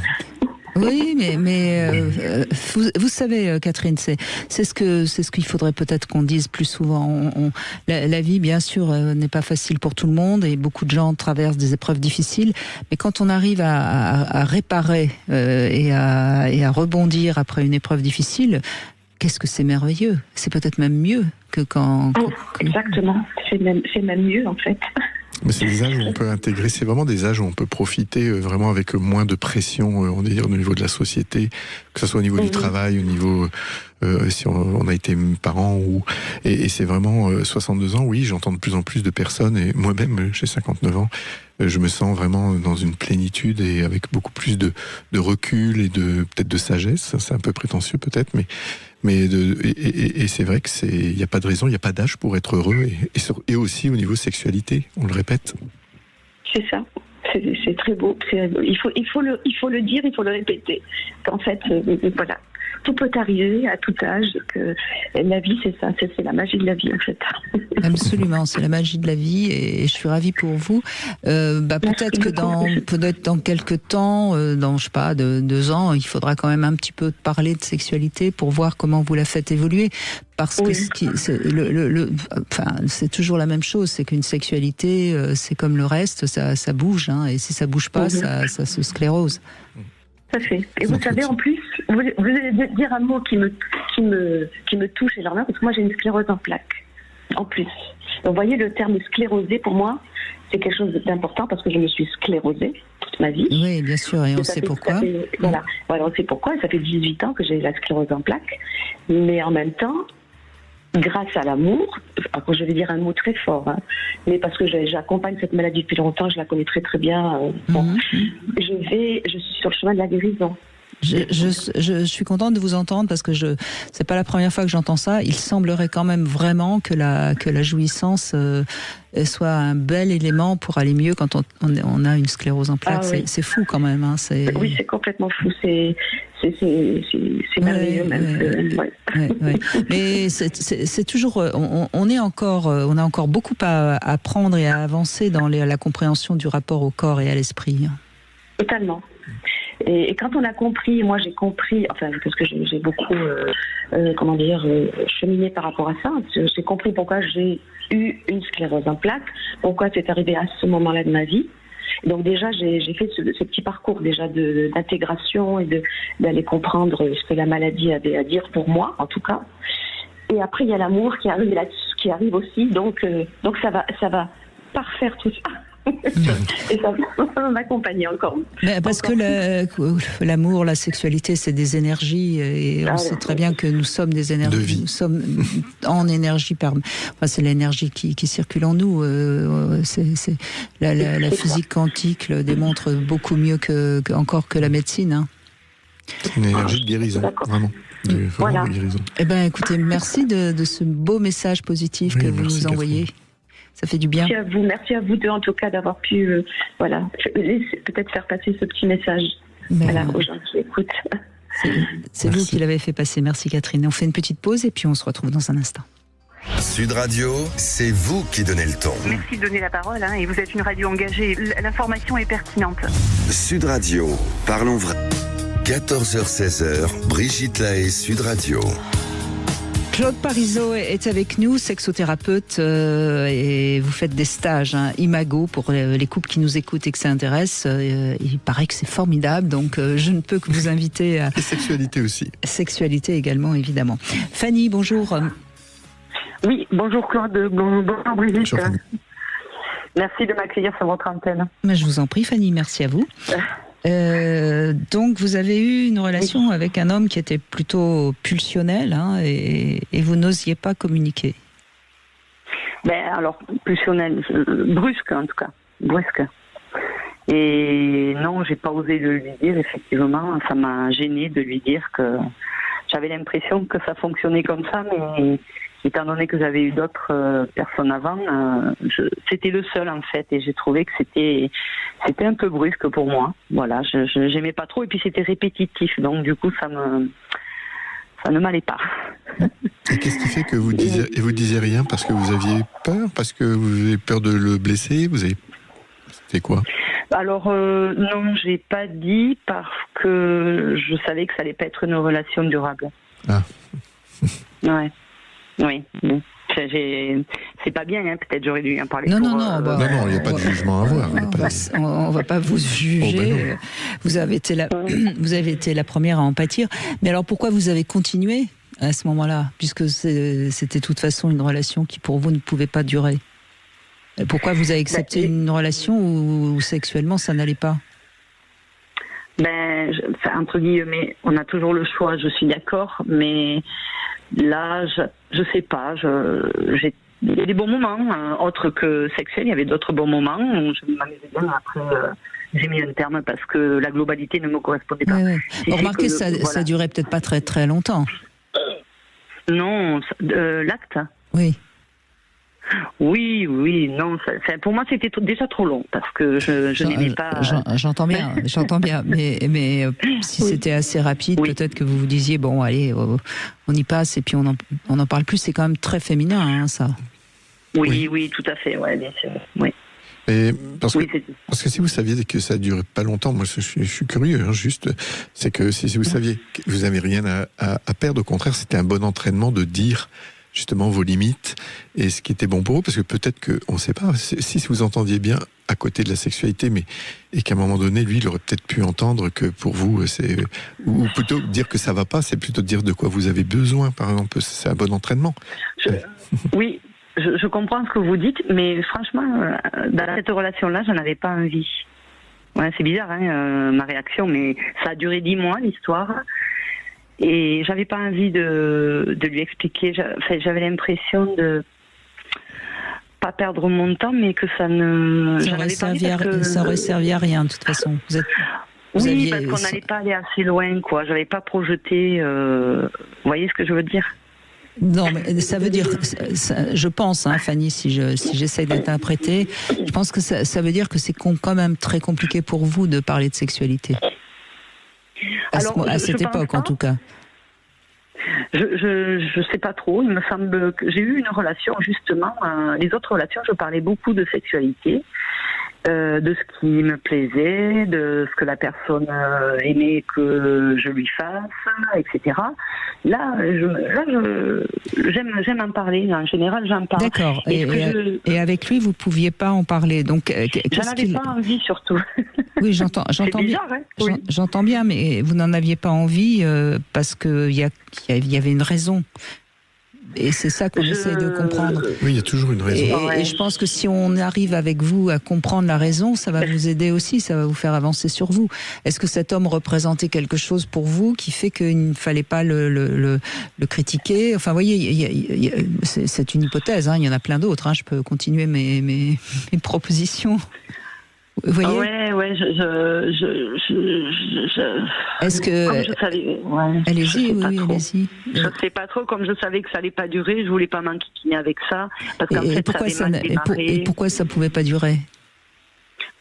Oui, mais vous savez, Catherine, c'est ce qu'il faudrait peut-être qu'on dise plus souvent. La vie, bien sûr, n'est pas facile pour tout le monde et beaucoup de gens traversent des épreuves difficiles. Mais quand on arrive à réparer et à rebondir après une épreuve difficile, qu'est-ce que c'est merveilleux. C'est peut-être même mieux que quand... Exactement, c'est même mieux en fait. Mais c'est des âges où on peut intégrer, c'est vraiment des âges où on peut profiter vraiment avec moins de pression, on va dire, au niveau de la société, que ce soit au niveau du travail, au niveau si on a été parents et c'est vraiment 62 ans, oui, j'entends de plus en plus de personnes et moi-même, j'ai 59 ans, je me sens vraiment dans une plénitude et avec beaucoup plus de recul et peut-être de sagesse. C'est un peu prétentieux peut-être, mais c'est vrai que il n'y a pas de raison, il n'y a pas d'âge pour être heureux et aussi au niveau sexualité, on le répète. C'est ça. C'est très beau. Il faut le dire, il faut le répéter. Qu'en fait, voilà. Tout peut arriver à tout âge, que la vie c'est ça, c'est la magie de la vie en fait. Absolument, c'est la magie de la vie et je suis ravie pour vous. Peut-être que dans quelques temps, dans je sais pas, 2 ans, il faudra quand même un petit peu parler de sexualité pour voir comment vous la faites évoluer. Parce que c'est toujours la même chose, c'est qu'une sexualité, c'est comme le reste, ça bouge, hein, et si ça bouge pas, ça se sclérose. Tout à fait. Et vous savez, en plus, vous allez dire un mot qui me touche énormément, parce que moi j'ai une sclérose en plaques, en plus. Donc, vous voyez, le terme sclérosé, pour moi, c'est quelque chose d'important, parce que je me suis sclérosée toute ma vie. Oui, bien sûr, et on sait pourquoi. Voilà, on sait pourquoi, ça fait 18 ans que j'ai la sclérose en plaques, mais en même temps, grâce à l'amour, je vais dire un mot très fort, hein, mais parce que j'accompagne cette maladie depuis longtemps, je la connais très très bien. Je suis sur le chemin de la guérison. Je suis contente de vous entendre parce que c'est pas la première fois que j'entends ça. Il semblerait quand même vraiment que la jouissance soit un bel élément pour aller mieux quand on a une sclérose en plaques. Oui. C'est fou quand même. Hein, oui, c'est complètement fou. C'est merveilleux même. Mais c'est toujours. On a encore beaucoup à apprendre et à avancer dans la compréhension du rapport au corps et à l'esprit. Totalement. Et quand on a compris, moi j'ai compris, enfin parce que j'ai beaucoup, cheminé par rapport à ça. J'ai compris pourquoi j'ai eu une sclérose en plaques, pourquoi c'est arrivé à ce moment-là de ma vie. Donc déjà, j'ai fait ce petit parcours déjà d'intégration et d'aller comprendre ce que la maladie avait à dire pour moi, en tout cas. Et après, il y a l'amour qui arrive aussi, donc ça va parfaire tout ça. Et ça va m'accompagner encore. Mais parce que l'amour, la sexualité, c'est des énergies, et on sait très bien que nous sommes des énergies. Nous sommes en énergie c'est l'énergie qui circule en nous. C'est la physique quantique le démontre beaucoup mieux encore que la médecine. Hein. C'est une énergie de guérison, vraiment. De guérison. Eh ben, écoutez, merci de ce beau message positif que vous nous envoyez. Ça fait du bien. Merci à vous deux en tout cas d'avoir pu peut-être faire passer ce petit message aux gens qui écoutent. C'est vous qui l'avez fait passer. Merci Catherine. On fait une petite pause et puis on se retrouve dans un instant. Sud Radio, c'est vous qui donnez le ton. Merci de donner la parole et vous êtes une radio engagée. L'information est pertinente. Sud Radio, parlons vrai. 14h-16h, Brigitte Lahaie, Sud Radio. Claude Parizeau est avec nous, sexothérapeute, et vous faites des stages, Imago, pour les couples qui nous écoutent et que ça intéresse. Il paraît que c'est formidable, donc je ne peux que vous inviter à... Et sexualité aussi. Sexualité également, évidemment. Fanny, bonjour. Oui, bonjour Claude, bonjour Brigitte. Bonjour, Fanny. Merci de m'accueillir sur votre antenne. Mais je vous en prie Fanny, merci à vous. Donc vous avez eu une relation avec un homme qui était plutôt pulsionnel et vous n'osiez pas communiquer. Alors, pulsionnel, brusque en tout cas, brusque. Et non, j'ai pas osé le lui dire, effectivement, ça m'a gêné de lui dire que j'avais l'impression que ça fonctionnait comme ça, mais étant donné que j'avais eu d'autres personnes avant, c'était le seul en fait, et j'ai trouvé que c'était un peu brusque pour moi. Voilà, je j'aimais pas trop, et puis c'était répétitif, donc du coup ça ne m'allait pas. Et qu'est-ce qui fait que vous disiez rien parce que vous aviez peur, parce que vous avez peur de le blesser, c'était quoi? Alors non, j'ai pas dit parce que je savais que ça allait pas être une relation durable. Ah. Ouais. Oui. C'est pas bien, peut-être j'aurais dû en parler. Non, non, il n'y a pas de jugement à avoir. On va pas vous juger. Vous avez été la première à en pâtir. Mais alors pourquoi vous avez continué à ce moment-là, puisque c'était de toute façon une relation qui pour vous ne pouvait pas durer? Pourquoi vous avez accepté une relation où sexuellement ça n'allait pas? Entre guillemets, on a toujours le choix, je suis d'accord, mais là, je sais pas, il y a des bons moments, autres que sexuels, il y avait d'autres bons moments, je m'amusais bien, après j'ai mis un terme parce que la globalité ne me correspondait pas. Ouais. Remarquez, ça durait peut-être pas très très longtemps. Non, l'acte. Oui. Oui, non. Pour moi, c'était déjà trop long parce que je n'aimais pas. J'entends bien. Mais si c'était assez rapide, peut-être que vous vous disiez bon, allez, on y passe et puis on en parle plus. C'est quand même très féminin, ça. Oui, tout à fait. Ouais, bien sûr. Oui. Et parce que si vous saviez que ça ne durait pas longtemps, moi je suis curieux, juste, c'est que si vous saviez que vous n'avez rien à perdre, au contraire, c'était un bon entraînement de dire justement vos limites et ce qui était bon pour vous, parce que peut-être que, on ne sait pas, si vous entendiez bien à côté de la sexualité, et qu'à un moment donné, lui, il aurait peut-être pu entendre que pour vous, ou plutôt dire que ça ne va pas, c'est plutôt dire de quoi vous avez besoin, par exemple, c'est un bon entraînement. Oui. Je comprends ce que vous dites, mais franchement, dans cette relation-là, j'en avais pas envie. Ouais, c'est bizarre, ma réaction, mais ça a duré 10 mois, l'histoire. Et j'avais pas envie de lui expliquer. J'avais l'impression de pas perdre mon temps, mais que ça aurait servi à rien, de toute façon. Parce qu'on n'allait pas aller assez loin, quoi. J'avais pas projeté. Vous voyez ce que je veux dire? Non, mais ça veut dire, je pense, Fanny, si j'essaie d'interpréter, je pense que ça veut dire que c'est quand même très compliqué pour vous de parler de sexualité. À cette époque, en tout cas. Je sais pas trop. Il me semble que j'ai eu une relation, justement. Les autres relations, je parlais beaucoup de sexualité. de ce qui me plaisait, de ce que la personne aimait que je lui fasse, etc. Là, j'aime en parler. En général, j'en parle. D'accord. Et avec lui, vous pouviez pas en parler. Donc, j'en avais pas envie, surtout. Oui, j'entends bien. Hein, oui. J'entends bien, mais vous n'en aviez pas envie parce que il y avait une raison. Et c'est ça qu'on essaie de comprendre. Oui, il y a toujours une raison. Et je pense que si on arrive avec vous à comprendre la raison, ça va vous aider aussi, ça va vous faire avancer sur vous. Est-ce que cet homme représentait quelque chose pour vous qui fait qu'il ne fallait pas le critiquer? Enfin, vous voyez, c'est une hypothèse, hein, il y en a plein d'autres. Hein, je peux continuer mes propositions. Vous voyez? Ouais, Est-ce que... Comme je savais... Ouais, allez-y, oui, allez-y. Je ne sais pas trop, comme je savais que ça allait pas durer, je voulais pas m'enquiquiner avec ça. Parce qu'en fait, et pourquoi ça pouvait pas durer?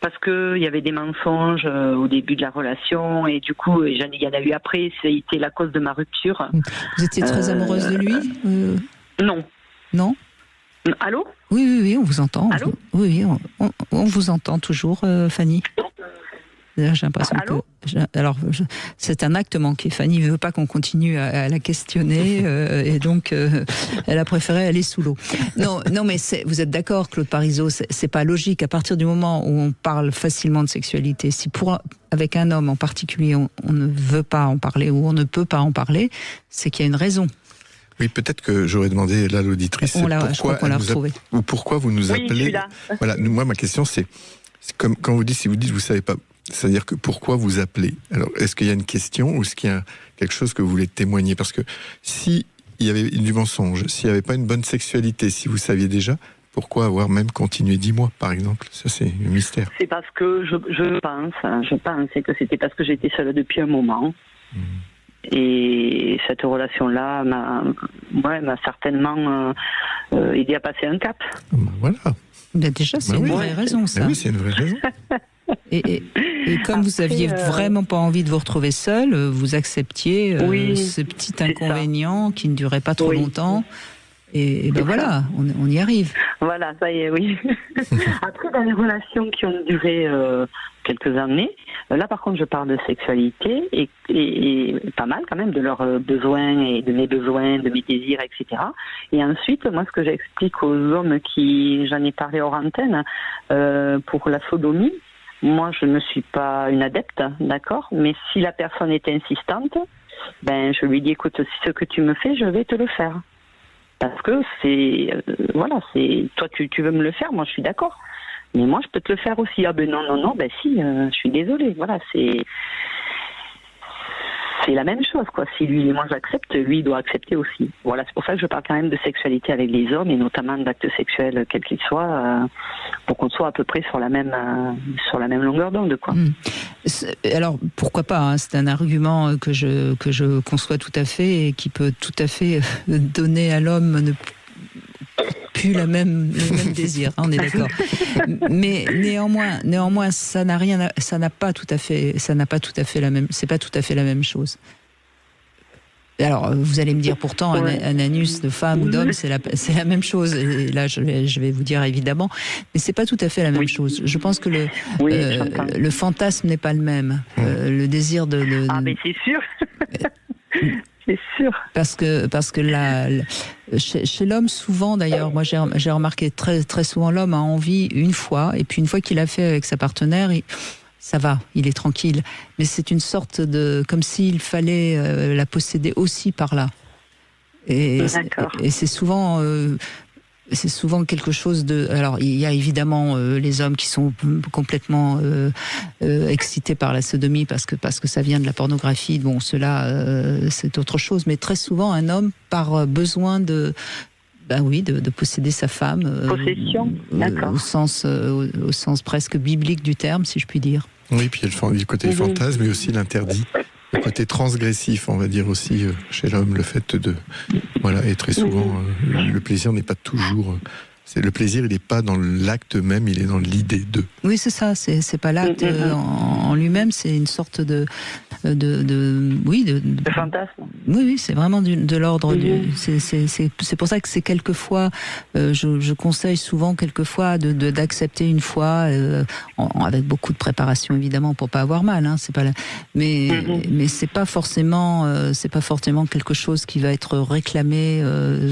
Parce qu'il y avait des mensonges au début de la relation, et du coup, il y en a eu après, c'était la cause de ma rupture. Vous étiez très amoureuse de lui? Non. Non? Allô? Oui, on vous entend. Allô? Oui, on vous entend toujours, Fanny. J'ai l'impression que... c'est un acte manqué. Fanny ne veut pas qu'on continue à la questionner, et donc elle a préféré aller sous l'eau. Non, mais vous êtes d'accord, Claude Parisot, c'est pas logique. À partir du moment où on parle facilement de sexualité, si avec un homme en particulier, on ne veut pas en parler ou on ne peut pas en parler, c'est qu'il y a une raison. Oui, peut-être que j'aurais demandé là à l'auditrice pourquoi vous nous appelez. Oui, je suis là. Voilà, moi ma question c'est comme quand vous dites vous savez pas, c'est-à-dire que pourquoi vous appelez. Alors est-ce qu'il y a une question ou est-ce qu'il y a quelque chose que vous voulez témoigner? Parce que si il y avait du mensonge, s'il n'y avait pas une bonne sexualité, si vous saviez déjà, pourquoi avoir même continué 10 mois par exemple? Ça c'est un mystère. C'est parce que je pense que c'était parce que j'étais seule depuis un moment. Et cette relation-là m'a certainement aidé à passer un cap. Voilà. Ben déjà, c'est une vraie raison, ça. Oui, c'est une vraie raison. Et comme vous aviez vraiment pas envie de vous retrouver seule, vous acceptiez ce petit inconvénient qui ne durait pas trop longtemps. Et ben voilà, on y arrive. Voilà, ça y est, oui. Après, dans les relations qui ont duré quelques années, là par contre je parle de sexualité et pas mal quand même de leurs besoins et de mes besoins, de mes désirs, etc. Et ensuite, moi ce que j'explique aux hommes j'en ai parlé hors antenne, pour la sodomie, moi je ne suis pas une adepte, d'accord, mais si la personne est insistante, ben je lui dis écoute, si ce que tu me fais, je vais te le faire. Parce que c'est toi tu veux me le faire, moi je suis d'accord. Mais moi je peux te le faire aussi. Ah ben non, ben si, je suis désolée. Voilà, c'est la même chose quoi. Si lui et moi j'accepte, lui il doit accepter aussi. Voilà, c'est pour ça que je parle quand même de sexualité avec les hommes et notamment d'actes sexuels quels qu'ils soient, pour qu'on soit à peu près sur la même longueur d'onde quoi. Alors pourquoi pas, hein, c'est un argument que je conçois tout à fait et qui peut tout à fait donner à l'homme plus le même désir, hein, on est d'accord. Mais néanmoins, ça n'a pas tout à fait la même, c'est pas tout à fait la même chose. Alors, vous allez me dire pourtant, un anus de femme ou d'homme, c'est la même chose. Et là, je vais vous dire évidemment, mais c'est pas tout à fait la même chose. Je pense que le fantasme n'est pas le même. Le désir de... Ah, mais c'est sûr. C'est sûr. Parce que chez l'homme, souvent d'ailleurs, moi j'ai remarqué très, très souvent, l'homme a envie une fois, et puis une fois qu'il a fait avec sa partenaire, ça va, il est tranquille. Mais c'est une sorte comme s'il fallait la posséder aussi par là. Et c'est souvent... c'est souvent quelque chose de... Alors, il y a évidemment les hommes qui sont complètement excités par la sodomie parce que ça vient de la pornographie. Bon, cela, c'est autre chose. Mais très souvent, un homme, par besoin de posséder sa femme... Possession, d'accord. Au sens presque biblique du terme, si je puis dire. Oui, puis il y a le côté fantasme, mais aussi l'interdit. Le côté transgressif, on va dire aussi, chez l'homme, le fait de... Voilà, et très souvent, le plaisir n'est pas toujours Le plaisir, il n'est pas dans l'acte même, il est dans l'idée de. Oui, c'est ça. C'est pas l'acte en lui-même, c'est une sorte de fantasme. Oui, c'est vraiment de l'ordre c'est pour ça que c'est quelquefois, je conseille souvent quelquefois d'accepter une fois, avec beaucoup de préparation évidemment pour pas avoir mal. Hein, c'est pas mais c'est pas forcément quelque chose qui va être réclamé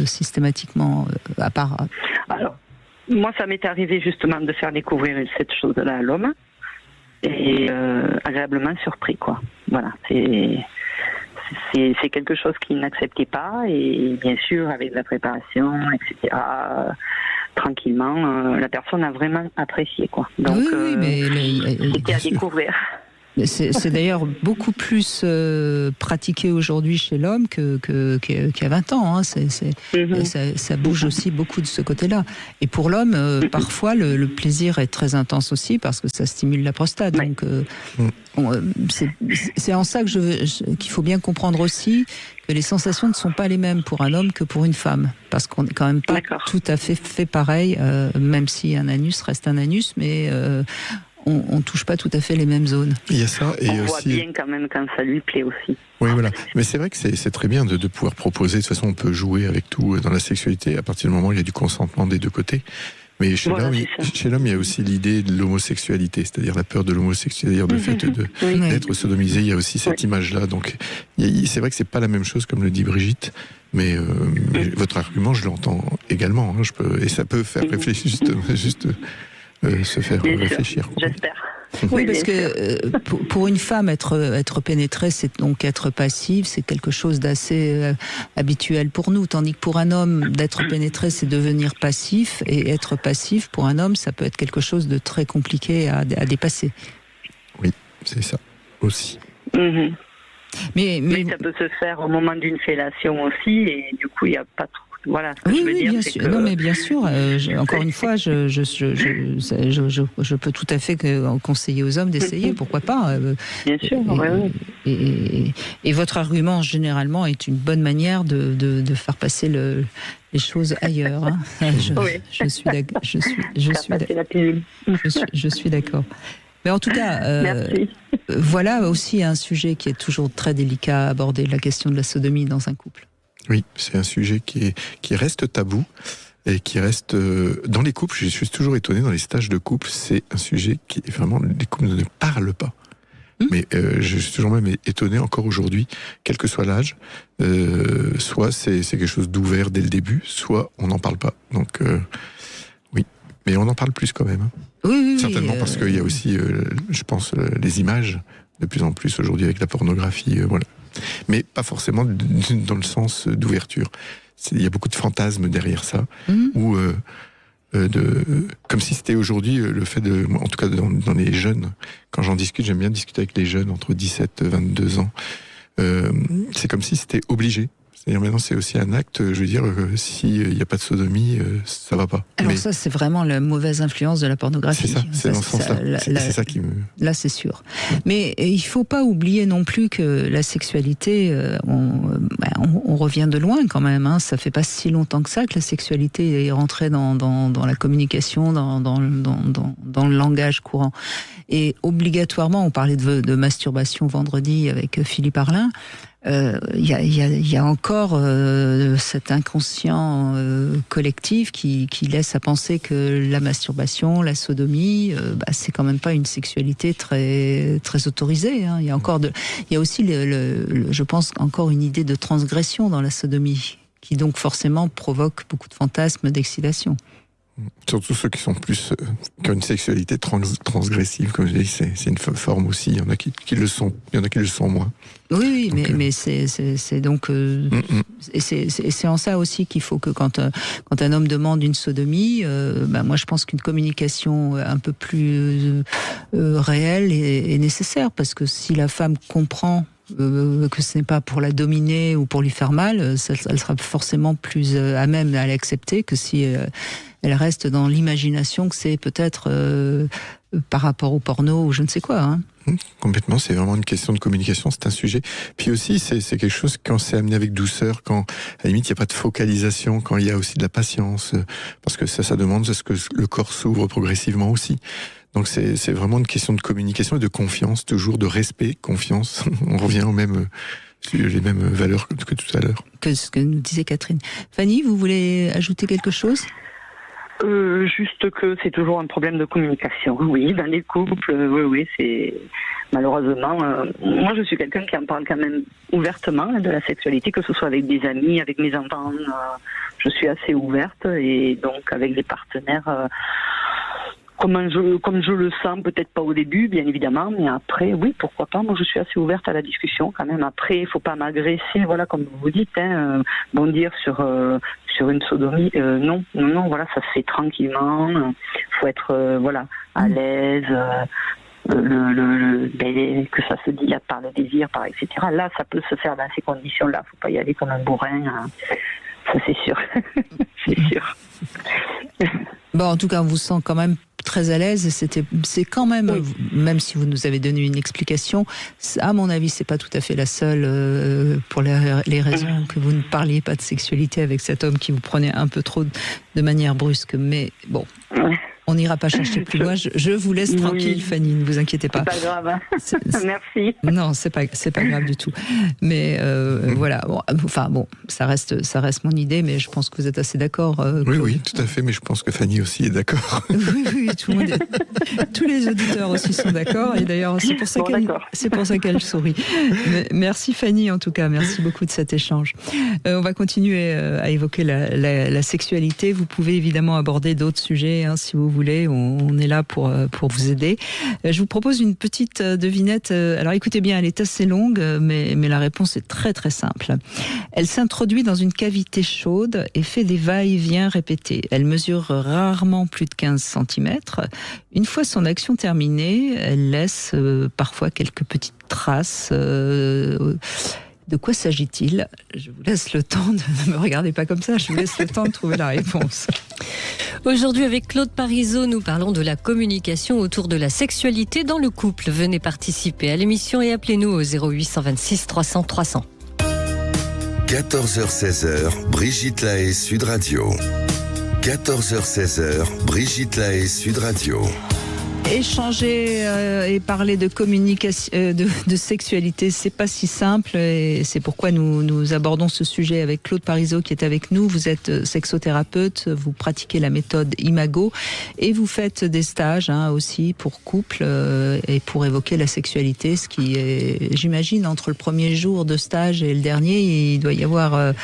systématiquement à part. Alors, moi, ça m'est arrivé justement de faire découvrir cette chose-là à l'homme et agréablement surpris, quoi. Voilà, c'est quelque chose qu'il n'acceptait pas et bien sûr, avec la préparation, etc., tranquillement, la personne a vraiment apprécié, quoi. Donc, c'était à découvrir. C'est d'ailleurs beaucoup plus pratiqué aujourd'hui chez l'homme qu'il y a 20 ans. Hein. Ça bouge aussi beaucoup de ce côté-là. Et pour l'homme, parfois, le plaisir est très intense aussi parce que ça stimule la prostate. Donc, c'est en ça qu'il faut bien comprendre aussi que les sensations ne sont pas les mêmes pour un homme que pour une femme. Parce qu'on n'est quand même pas tout à fait pareil, même si un anus reste un anus, mais... on touche pas tout à fait les mêmes zones. Il y a ça et on aussi... voit bien quand même quand ça lui plaît aussi. Oui, voilà. Mais c'est vrai que c'est très bien de pouvoir proposer. De toute façon, on peut jouer avec tout dans la sexualité à partir du moment où il y a du consentement des deux côtés. Mais chez l'homme, il y a aussi l'idée de l'homosexualité, c'est-à-dire la peur de l'homosexualité, c'est-à-dire le fait d'être sodomisé. Il y a aussi cette image-là. Donc, c'est vrai que c'est pas la même chose, comme le dit Brigitte. Mais votre argument, je l'entends également. Hein, et ça peut faire réfléchir juste se faire réfléchir. J'espère. Oui, parce que pour une femme, être pénétrée, c'est donc être passive, c'est quelque chose d'assez habituel pour nous. Tandis que pour un homme, d'être pénétré, c'est devenir passif. Et être passif, pour un homme, ça peut être quelque chose de très compliqué à dépasser. Oui, c'est ça aussi. Mais ça peut se faire au moment d'une fellation aussi, et du coup, il n'y a pas trop. Voilà, bien sûr. Non, mais bien sûr. Encore une fois, je peux tout à fait conseiller aux hommes d'essayer. Pourquoi pas Bien sûr. Et votre argument généralement est une bonne manière de faire passer les choses ailleurs. Hein. Je suis d'accord. Mais en tout cas, voilà aussi un sujet qui est toujours très délicat à aborder, la question de la sodomie dans un couple. Oui, c'est un sujet qui reste tabou et qui reste dans les couples. Je suis toujours étonné dans les stages de couple. C'est un sujet qui est vraiment, les couples ne parlent pas. Mais je suis toujours même étonné encore aujourd'hui, quel que soit l'âge. Soit c'est quelque chose d'ouvert dès le début, soit on n'en parle pas. Donc oui, mais on en parle plus quand même. Hein. Oui, certainement parce qu'il y a aussi, je pense, les images de plus en plus aujourd'hui avec la pornographie. Voilà. Mais pas forcément dans le sens d'ouverture. Il y a beaucoup de fantasmes derrière ça, ou comme si c'était aujourd'hui le fait de, en tout cas dans les jeunes, quand j'en discute, j'aime bien discuter avec les jeunes entre 17 et 22 ans, c'est comme si c'était obligé. C'est-à-dire maintenant c'est aussi un acte, je veux dire, s'il n'y a pas de sodomie, ça va pas. Alors ça c'est vraiment la mauvaise influence de la pornographie. C'est ça, c'est dans ce sens-là. C'est ça qui me... Là c'est sûr. Mais il ne faut pas oublier non plus que la sexualité, on revient de loin quand même. Hein. Ça fait pas si longtemps que ça que la sexualité est rentrée dans la communication, dans le langage courant. Et obligatoirement, on parlait de masturbation vendredi avec Philippe Arlin. Il y a encore cet inconscient collectif qui laisse à penser que la masturbation, la sodomie, c'est quand même pas une sexualité très très autorisée. Hein. Il y a aussi je pense encore une idée de transgression dans la sodomie qui donc forcément provoque beaucoup de fantasmes, d'excitation. Surtout ceux qui sont plus qui ont une sexualité transgressive, comme je dis, c'est une forme aussi. Il y en a qui le sont, il y en a qui le sont moins. Oui, donc, mais c'est donc et c'est en ça aussi qu'il faut que quand un homme demande une sodomie, moi je pense qu'une communication un peu plus réelle est nécessaire, parce que si la femme comprend que ce n'est pas pour la dominer ou pour lui faire mal, elle sera forcément plus à même à l'accepter que si elle reste dans l'imagination que c'est peut-être par rapport au porno ou je ne sais quoi. Hein. Complètement, c'est vraiment une question de communication, c'est un sujet. Puis aussi, c'est quelque chose quand c'est amené avec douceur, quand à la limite il n'y a pas de focalisation, quand il y a aussi de la patience, parce que ça demande à ce que le corps s'ouvre progressivement aussi. Donc c'est vraiment une question de communication et de confiance, toujours de respect, confiance. On revient aux mêmes les mêmes valeurs que tout à l'heure. Que ce que nous disait Catherine. Fanny, vous voulez ajouter quelque chose ? Juste que c'est toujours un problème de communication. Oui, dans les couples, oui, c'est malheureusement. Moi, je suis quelqu'un qui en parle quand même ouvertement de la sexualité, que ce soit avec des amis, avec mes enfants. Je suis assez ouverte et donc avec les partenaires. Comme je le sens, peut-être pas au début, bien évidemment, mais après, oui, pourquoi pas. Moi, je suis assez ouverte à la discussion quand même. Après, il faut pas m'agresser, voilà, comme vous dites, bondir sur une sodomie. Non, voilà, ça se fait tranquillement. Faut être, à l'aise. Que ça se dit par le désir, par etc. Là, ça peut se faire dans ces conditions-là. Faut pas y aller comme un bourrin. Ça, c'est sûr. C'est sûr. Bon, en tout cas, on vous sent quand même très à l'aise. C'est quand même, oui. Même si vous nous avez donné une explication, à mon avis, c'est pas tout à fait la seule pour les raisons que vous ne parliez pas de sexualité avec cet homme qui vous prenait un peu trop de manière brusque. Mais bon. On n'ira pas chercher plus loin. Je vous laisse tranquille, Fanny. Ne vous inquiétez pas. C'est pas grave. Merci. Non, c'est pas grave du tout. Mais voilà. Bon, ça reste mon idée, mais je pense que vous êtes assez d'accord. Oui, tout à fait. Mais je pense que Fanny aussi est d'accord. Oui, tout le monde tous les auditeurs aussi sont d'accord. Et d'ailleurs, c'est pour ça qu'elle sourit. Mais merci Fanny, en tout cas. Merci beaucoup de cet échange. On va continuer à évoquer la sexualité. Vous pouvez évidemment aborder d'autres sujets, si vous voulez, on est là pour vous aider. Je vous propose une petite devinette. Alors écoutez bien, elle est assez longue, mais la réponse est très très simple. Elle s'introduit dans une cavité chaude et fait des va-et-vient répétés. Elle mesure rarement plus de 15 cm. Une fois son action terminée, elle laisse parfois quelques petites traces. De quoi s'agit-il ? Je vous laisse le temps ne me regardez pas comme ça, je vous laisse le temps de trouver la réponse. Aujourd'hui, avec Claude Parisot, nous parlons de la communication autour de la sexualité dans le couple. Venez participer à l'émission et appelez-nous au 0826 300 300. 14h-16h, Brigitte Lahaie, Sud Radio. 14h-16h, Brigitte Lahaie, Sud Radio. Échanger et parler de communication, de sexualité, c'est pas si simple et c'est pourquoi nous abordons ce sujet avec Claude Parisot qui est avec nous. Vous êtes sexothérapeute, vous pratiquez la méthode Imago et vous faites des stages aussi pour couple et pour évoquer la sexualité, ce qui est, j'imagine, entre le premier jour de stage et le dernier, il doit y avoir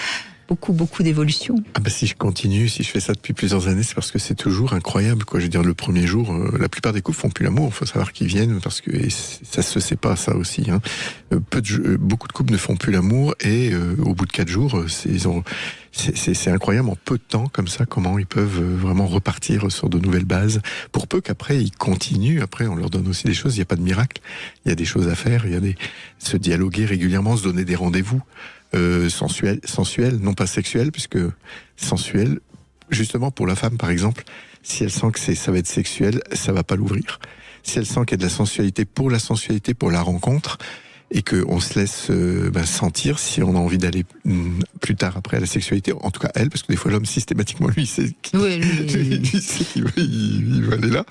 beaucoup d'évolution. Si je continue, si je fais ça depuis plusieurs années, c'est parce que c'est toujours incroyable, quoi. Je veux dire, le premier jour, la plupart des couples font plus l'amour. Il faut savoir qu'ils viennent parce que ça se sait pas, ça aussi. Beaucoup de couples ne font plus l'amour et au bout de 4 jours, c'est incroyable en peu de temps comme ça comment ils peuvent vraiment repartir sur de nouvelles bases. Pour peu qu'après ils continuent. Après, on leur donne aussi des choses. Il n'y a pas de miracle. Il y a des choses à faire. Il y a se dialoguer régulièrement, se donner des rendez-vous. Sensuel, non pas sexuel, puisque sensuel, justement pour la femme par exemple, si elle sent que ça va être sexuel, ça va pas l'ouvrir. Si elle sent qu'il y a de la sensualité, pour la rencontre, et qu'on se laisse sentir si on a envie d'aller plus tard après à la sexualité, en tout cas elle, parce que des fois l'homme systématiquement lui sait qu'il va aller là,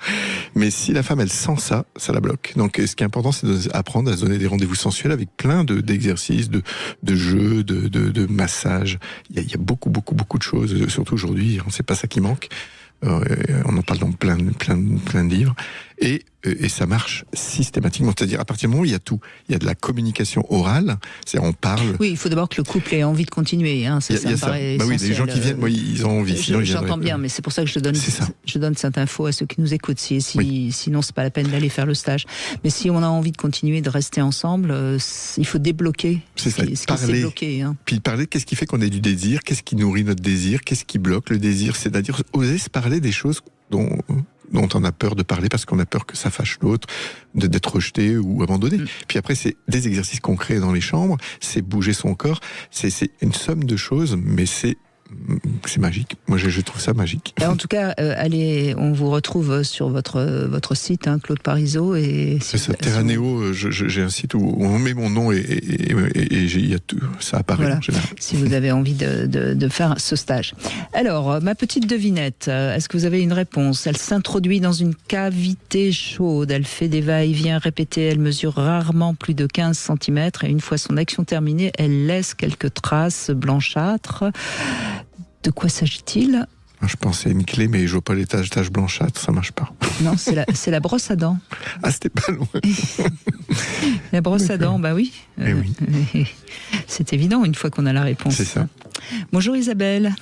mais si la femme elle sent ça la bloque. Donc ce qui est important, c'est d'apprendre à se donner des rendez-vous sensuels avec plein d'exercices, de jeux, de massages. Il y a beaucoup de choses, surtout aujourd'hui, c'est pas ça qui manque. On en parle dans plein de livres et ça marche systématiquement, c'est-à-dire à partir du moment où il y a tout, il y a de la communication orale, c'est-à-dire on parle. Oui, il faut d'abord que le couple ait envie de continuer. Ça me paraît essentiel. Oui, les gens qui viennent, ils ont envie. J'entends bien, mais c'est pour ça que je donne cette info à ceux qui nous écoutent. Sinon, c'est pas la peine d'aller faire le stage. Mais si on a envie de continuer, de rester ensemble, il faut débloquer ce qui s'est bloqué. Puis parler, qu'est-ce qui fait qu'on ait du désir, qu'est-ce qui nourrit notre désir, qu'est-ce qui bloque le désir, c'est-à-dire oser se parler des choses dont on a peur de parler parce qu'on a peur que ça fâche l'autre, d'être rejeté ou abandonné. Puis après, c'est des exercices concrets dans les chambres, c'est bouger son corps, c'est une somme de choses, mais c'est c'est magique. Moi, je trouve ça magique. Et en tout cas, allez, on vous retrouve sur votre site, hein, Claude Parizeau. Et c'est ça, Terranéo, j'ai un site où on met mon nom et il y a tout, ça apparaît voilà, en général. Si vous avez envie de faire ce stage. Alors, ma petite devinette, est-ce que vous avez une réponse? Elle s'introduit dans une cavité chaude, elle fait des va-et-vient répétés, elle mesure rarement plus de 15 cm et une fois son action terminée, elle laisse quelques traces blanchâtres. De quoi s'agit-il? Je pensais à une clé, mais je vois pas les taches blanchâtres, ça marche pas. Non, c'est la brosse à dents. Ah, c'était pas loin. La brosse à dents, bah oui. Oui. C'est évident une fois qu'on a la réponse. C'est ça. Bonjour Isabelle.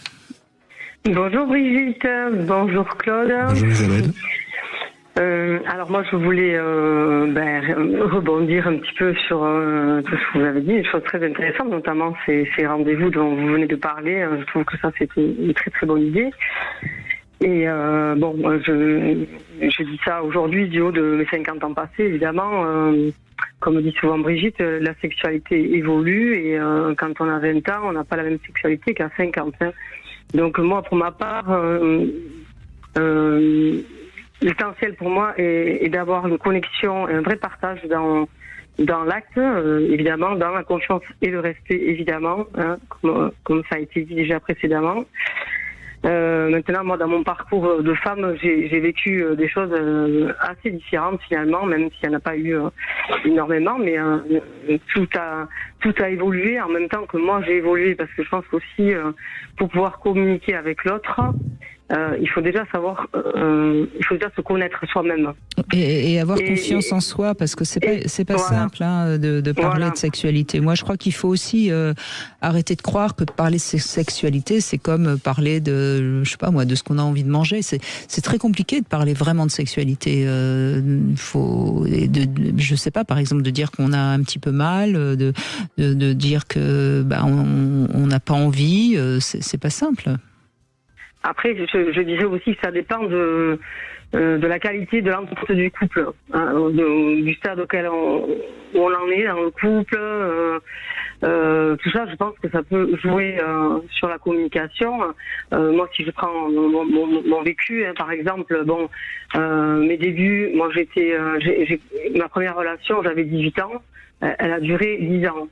Bonjour Brigitte, bonjour Claude. Bonjour Isabelle. Alors moi je voulais rebondir un petit peu sur tout ce que vous avez dit, une chose très intéressante, notamment ces rendez-vous dont vous venez de parler. Je trouve que ça c'est une très très bonne idée. Et je dis ça aujourd'hui du haut de mes 50 ans passés, évidemment. Comme dit souvent Brigitte, la sexualité évolue et quand on a 20 ans, on n'a pas la même sexualité qu'à 50 ans. Donc moi pour ma part, l'essentiel pour moi est d'avoir une connexion et un vrai partage dans l'acte, évidemment, dans la confiance et le respect, évidemment, hein, comme ça a été dit déjà précédemment. Maintenant, moi, dans mon parcours de femme, j'ai vécu des choses assez différentes finalement, même s'il n'y en a pas eu énormément, mais tout a évolué en même temps que moi j'ai évolué, parce que je pense qu'aussi pour pouvoir communiquer avec l'autre, il faut déjà savoir, il faut déjà se connaître soi-même et avoir confiance en soi, parce que c'est pas voilà. simple hein, de parler de sexualité. Moi, je crois qu'il faut aussi arrêter de croire que parler de sexualité, c'est comme parler de, je sais pas moi, de ce qu'on a envie de manger. C'est très compliqué de parler vraiment de sexualité. Je sais pas, par exemple, de dire qu'on a un petit peu mal, de dire que on n'a pas envie. C'est pas simple. Après, je dirais aussi que ça dépend de la qualité de l'entente du couple, hein, du stade auquel on en est dans le couple. Tout ça, je pense que ça peut jouer sur la communication. Moi, si je prends mon vécu, hein, par exemple, mes débuts, moi ma première relation, j'avais 18 ans, elle a duré 10 ans.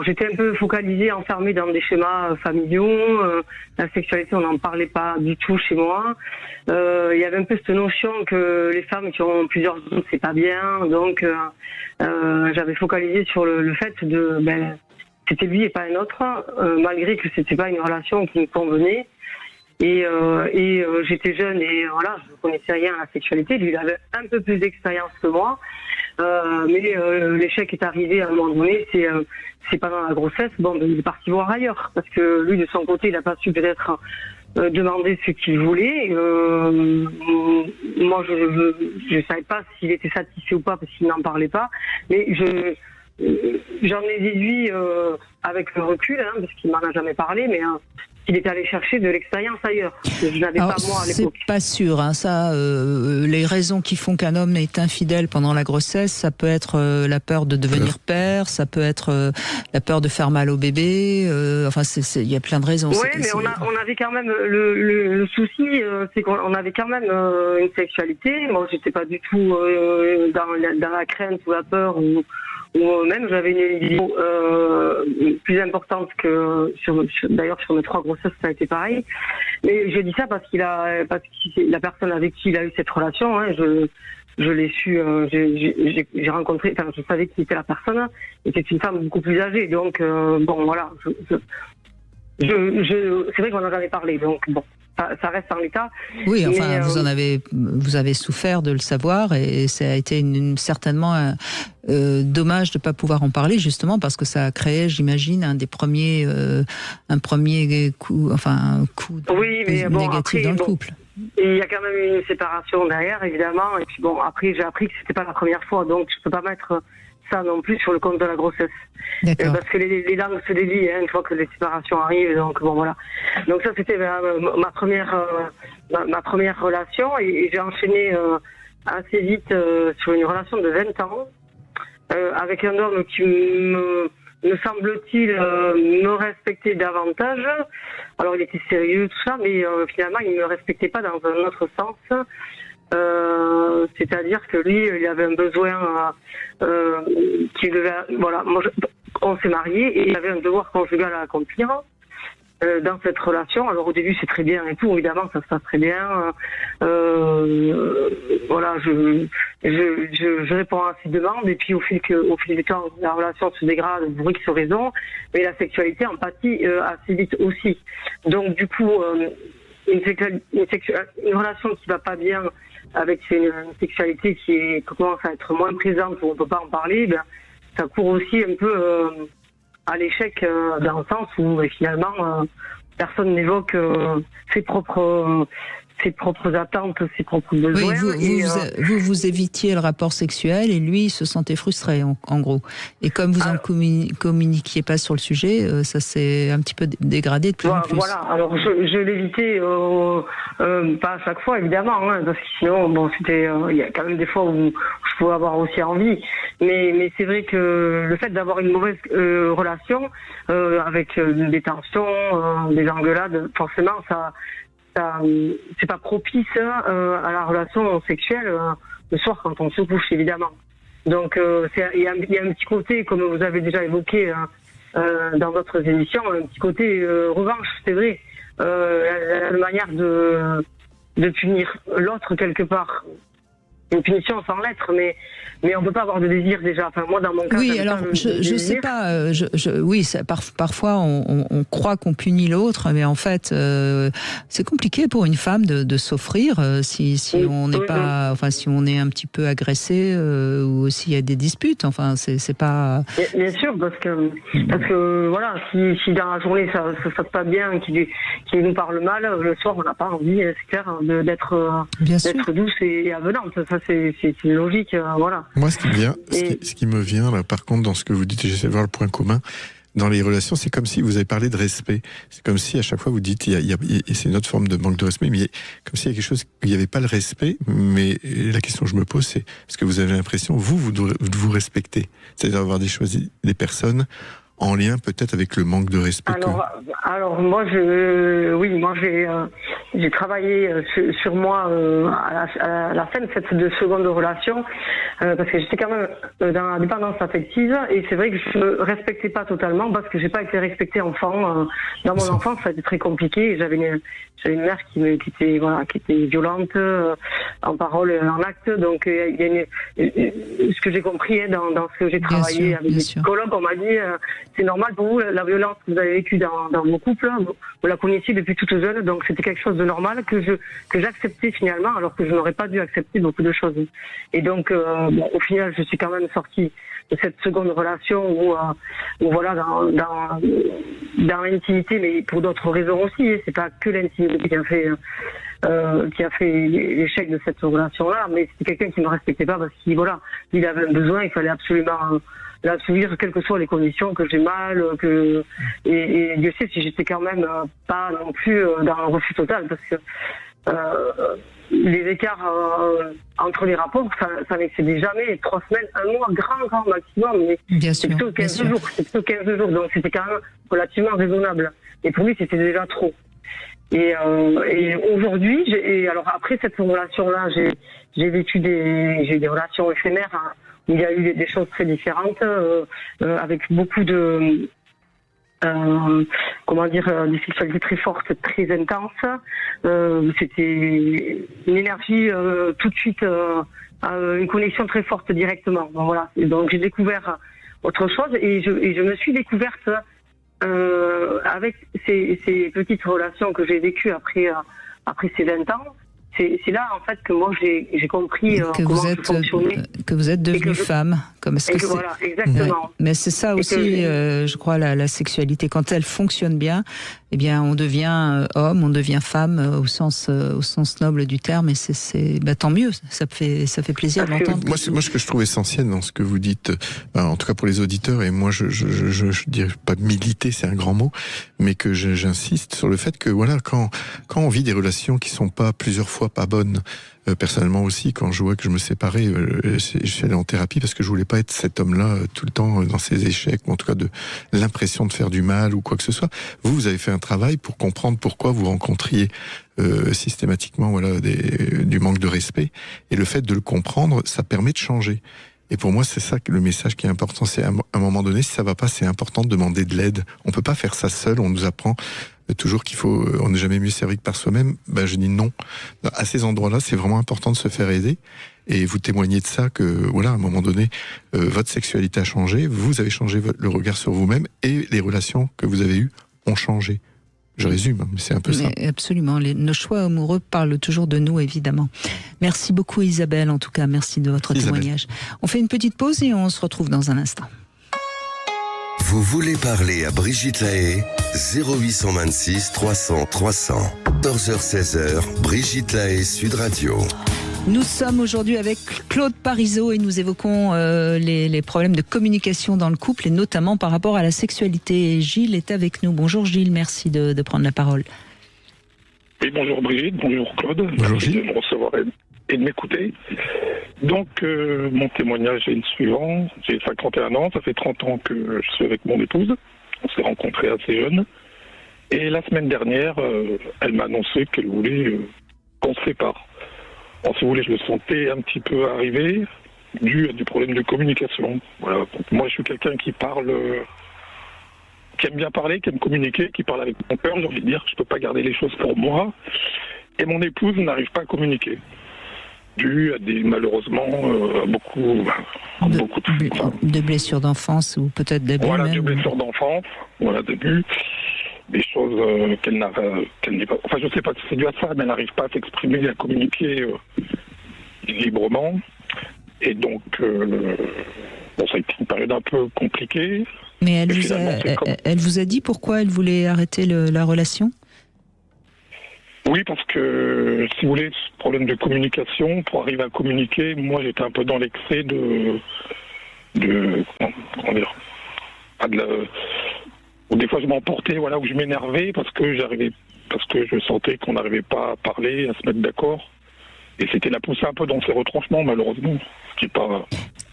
J'étais un peu focalisée, enfermée dans des schémas familiaux. La sexualité, on n'en parlait pas du tout chez moi. Il y avait un peu cette notion que les femmes qui ont plusieurs hommes, c'est pas bien. Donc, j'avais focalisé sur le fait c'était lui et pas un autre, malgré que c'était pas une relation qui me convenait. Et j'étais jeune et voilà, je ne connaissais rien à la sexualité. Lui, il avait un peu plus d'expérience que moi. Mais l'échec est arrivé à un moment donné, c'est pendant la grossesse, il est parti voir ailleurs, parce que lui de son côté il n'a pas su peut-être demander ce qu'il voulait. Moi je savais pas s'il était satisfait ou pas, parce qu'il n'en parlait pas, mais j'en ai déduit avec le recul, hein, parce qu'il m'en a jamais parlé, mais il est allé chercher de l'expérience ailleurs. Je n'avais pas moi à l'époque. C'est pas sûr, hein, ça. Les raisons qui font qu'un homme est infidèle pendant la grossesse, ça peut être la peur de devenir père, ça peut être la peur de faire mal au bébé. Il y a plein de raisons. Oui, mais on avait quand même le souci, c'est qu'on avait quand même une sexualité. Moi, j'étais pas du tout dans la crainte ou la peur ou même j'avais une libido plus importante que d'ailleurs sur mes 3 grossesses ça a été pareil. Mais je dis ça parce que la personne avec qui il a eu cette relation, hein, je l'ai su, j'ai rencontré, je savais qui était la personne, et c'est une femme beaucoup plus âgée, donc voilà, c'est vrai qu'on en avait parlé, donc bon. Ça reste en l'état. Oui, enfin, vous avez souffert de le savoir et ça a été certainement dommage de ne pas pouvoir en parler, justement parce que ça a créé, j'imagine, un premier coup, négatif dans le couple. Et il y a quand même eu une séparation derrière, évidemment. Et puis après j'ai appris que c'était pas la première fois, donc je peux pas mettre ça non plus sur le compte de la grossesse. Parce que les langues se délient une fois que les séparations arrivent, donc voilà. Donc ça c'était ma première relation, et j'ai enchaîné assez vite sur une relation de 20 ans avec un homme qui me semble-t-il, me respectait davantage. Alors il était sérieux, tout ça, mais finalement il ne me respectait pas dans un autre sens. C'est-à-dire que lui, il avait un besoin qu'il devait... Voilà, on s'est mariés et il avait un devoir conjugal à accomplir dans cette relation. Alors au début c'est très bien et tout, évidemment ça se passe très bien. Voilà, je réponds à ses demandes et puis au fil du temps la relation se dégrade pour X raisons, mais la sexualité en pâtit assez vite aussi. Donc du coup une relation qui va pas bien avec une sexualité qui commence à être moins présente où on peut pas en parler, ben, ça court aussi un peu à l'échec dans le sens où finalement personne n'évoque ses propres attentes, ses propres besoins. Oui, vous évitiez le rapport sexuel et lui il se sentait frustré en gros. Et comme vous en communiquiez pas sur le sujet, ça s'est un petit peu dégradé de plus en plus. Voilà, alors je l'évitais pas à chaque fois évidemment, hein, parce que sinon bon c'était il y a quand même des fois où je pouvais avoir aussi envie. Mais c'est vrai que le fait d'avoir une mauvaise relation avec des tensions, des engueulades, forcément ça c'est pas propice à la relation sexuelle le soir quand on se couche évidemment. Donc il y a un petit côté, comme vous avez déjà évoqué dans d'autres émissions, un petit côté revanche, c'est vrai, la manière de punir l'autre quelque part. Une punition sans l'être, mais on peut pas avoir de désir déjà. Enfin, moi, dans mon cas, oui, alors je sais pas. Oui, parfois on croit qu'on punit l'autre, mais en fait, c'est compliqué pour une femme de s'offrir si on n'est pas, enfin, si on est un petit peu agressé ou s'il y a des disputes. Enfin, c'est pas. Bien sûr, parce que voilà, si dans la journée ça se passe pas bien, qu'il nous parle mal, le soir on n'a pas envie, c'est clair, d'être douce et avenante. Ça, c'est une logique, voilà. Moi, ce qui me vient, là, par contre, dans ce que vous dites, et j'essaie de voir le point commun, dans les relations, c'est comme si vous avez parlé de respect. C'est comme si, à chaque fois, vous dites, et c'est une autre forme de manque de respect, mais comme s'il y a quelque chose, il n'y avait pas le respect, mais la question que je me pose, c'est, est-ce que vous avez l'impression, vous vous respectez? C'est-à-dire avoir des personnes en lien peut-être avec le manque de respect. Alors moi j'ai travaillé sur moi à la fin de cette seconde relation parce que j'étais quand même dans la dépendance affective et c'est vrai que je me respectais pas totalement parce que j'ai pas été respectée enfant. Dans mon enfance ça a été très compliqué. J'avais une mère qui était violente en parole et en acte. Donc ce que j'ai compris dans ce que j'ai travaillé avec des psychologues, on m'a dit c'est normal pour vous, la violence que vous avez vécue dans vos couples, vous la connaissiez depuis toute jeune, donc c'était quelque chose de normal que j'acceptais finalement, alors que je n'aurais pas dû accepter beaucoup de choses. Et donc, au final, je suis quand même sortie de cette seconde relation où voilà, dans l'intimité, mais pour d'autres raisons aussi, c'est pas que l'intimité qui a fait l'échec de cette relation-là, mais c'était quelqu'un qui ne me respectait pas parce qu'il avait un besoin, il fallait absolument l'assouvir, quelles que soient les conditions, que j'ai mal, et Dieu sait si j'étais quand même pas non plus dans un refus total, parce que les écarts entre les rapports, ça n'excédait jamais 3 semaines, 1 mois, grand maximum, mais c'est plutôt 15 jours, donc c'était quand même relativement raisonnable. Et pour lui, c'était déjà trop. Et aujourd'hui, alors après cette relation-là, j'ai vécu des relations éphémères, hein, où il y a eu des choses très différentes, avec beaucoup de des sexualités très fortes, très intenses. C'était une énergie tout de suite, une connexion très forte directement. Bon, voilà. Et donc j'ai découvert autre chose et je me suis découverte avec ces petites relations que j'ai vécues après ces 20 ans. C'est là en fait que moi j'ai compris comment je fonctionnais. Que vous êtes devenue femme. Voilà, exactement. Ouais. Mais c'est ça aussi, je crois, la sexualité. Quand elle fonctionne bien, eh bien, on devient homme, on devient femme au sens noble du terme. Et c'est tant mieux. Ça fait plaisir d'entendre. Moi, ce que je trouve essentiel dans ce que vous dites, en tout cas pour les auditeurs, et moi, je dirais pas militer, c'est un grand mot, mais que j'insiste sur le fait que voilà, quand on vit des relations qui sont pas plusieurs fois pas bonnes. Personnellement aussi, quand je vois que je me séparais, je suis allé en thérapie parce que je voulais pas pas être cet homme-là tout le temps dans ses échecs, ou en tout cas de l'impression de faire du mal ou quoi que ce soit. Vous avez fait un travail pour comprendre pourquoi vous rencontriez systématiquement du manque de respect, et le fait de le comprendre, ça permet de changer. Et pour moi, c'est ça le message qui est important. C'est à un moment donné, si ça va pas, c'est important de demander de l'aide. On peut pas faire ça seul. On nous apprend toujours on n'est jamais mieux servi que par soi-même. Je dis non. À ces endroits-là, c'est vraiment important de se faire aider. Et vous témoignez de ça que, à un moment donné, votre sexualité a changé. Vous avez changé le regard sur vous-même, et les relations que vous avez eues ont changé. Je résume, mais c'est un peu ça. Absolument. Nos choix amoureux parlent toujours de nous, évidemment. Merci beaucoup, Isabelle. En tout cas, merci de votre témoignage. Isabelle. On fait une petite pause et on se retrouve dans un instant. Vous voulez parler à Brigitte Lahaie? 0826 300 300. 14h-16h, Brigitte Lahaie, Sud Radio. Nous sommes aujourd'hui avec Claude Parisot et nous évoquons les problèmes de communication dans le couple, et notamment par rapport à la sexualité. Et Gilles est avec nous. Bonjour Gilles, merci de prendre la parole. Oui, bonjour Brigitte, bonjour Claude. Bonjour Gilles. Merci de me recevoir et de m'écouter. Donc, mon témoignage est le suivant. J'ai 51 ans, ça fait 30 ans que je suis avec mon épouse. On s'est rencontrés assez jeunes. Et la semaine dernière, elle m'a annoncé qu'elle voulait qu'on se sépare. Alors, si vous voulez, je le sentais un petit peu arriver, dû à des problèmes de communication. Voilà. Donc, moi, je suis quelqu'un qui parle, qui aime bien parler, qui aime communiquer, qui parle avec mon cœur, j'ai envie de dire. Je ne peux pas garder les choses pour moi. Et mon épouse n'arrive pas à communiquer, dû à malheureusement, beaucoup de blessures d'enfance, ou peut-être d'abus. Voilà, même. de blessures d'enfance, d'abus. Des choses qu'elle n'est pas... Enfin, je ne sais pas si c'est dû à ça, mais elle n'arrive pas à s'exprimer, à communiquer librement. Et donc, ça a été une période un peu compliquée. Mais elle vous a dit pourquoi elle voulait arrêter la relation? Oui, parce que, si vous voulez, ce problème de communication, pour arriver à communiquer, moi, j'étais un peu dans l'excès comment dire, ou des fois je m'emportais, où je m'énervais parce que je sentais qu'on n'arrivait pas à parler, à se mettre d'accord. Et c'était la pousser un peu dans ses retranchements, malheureusement, ce qui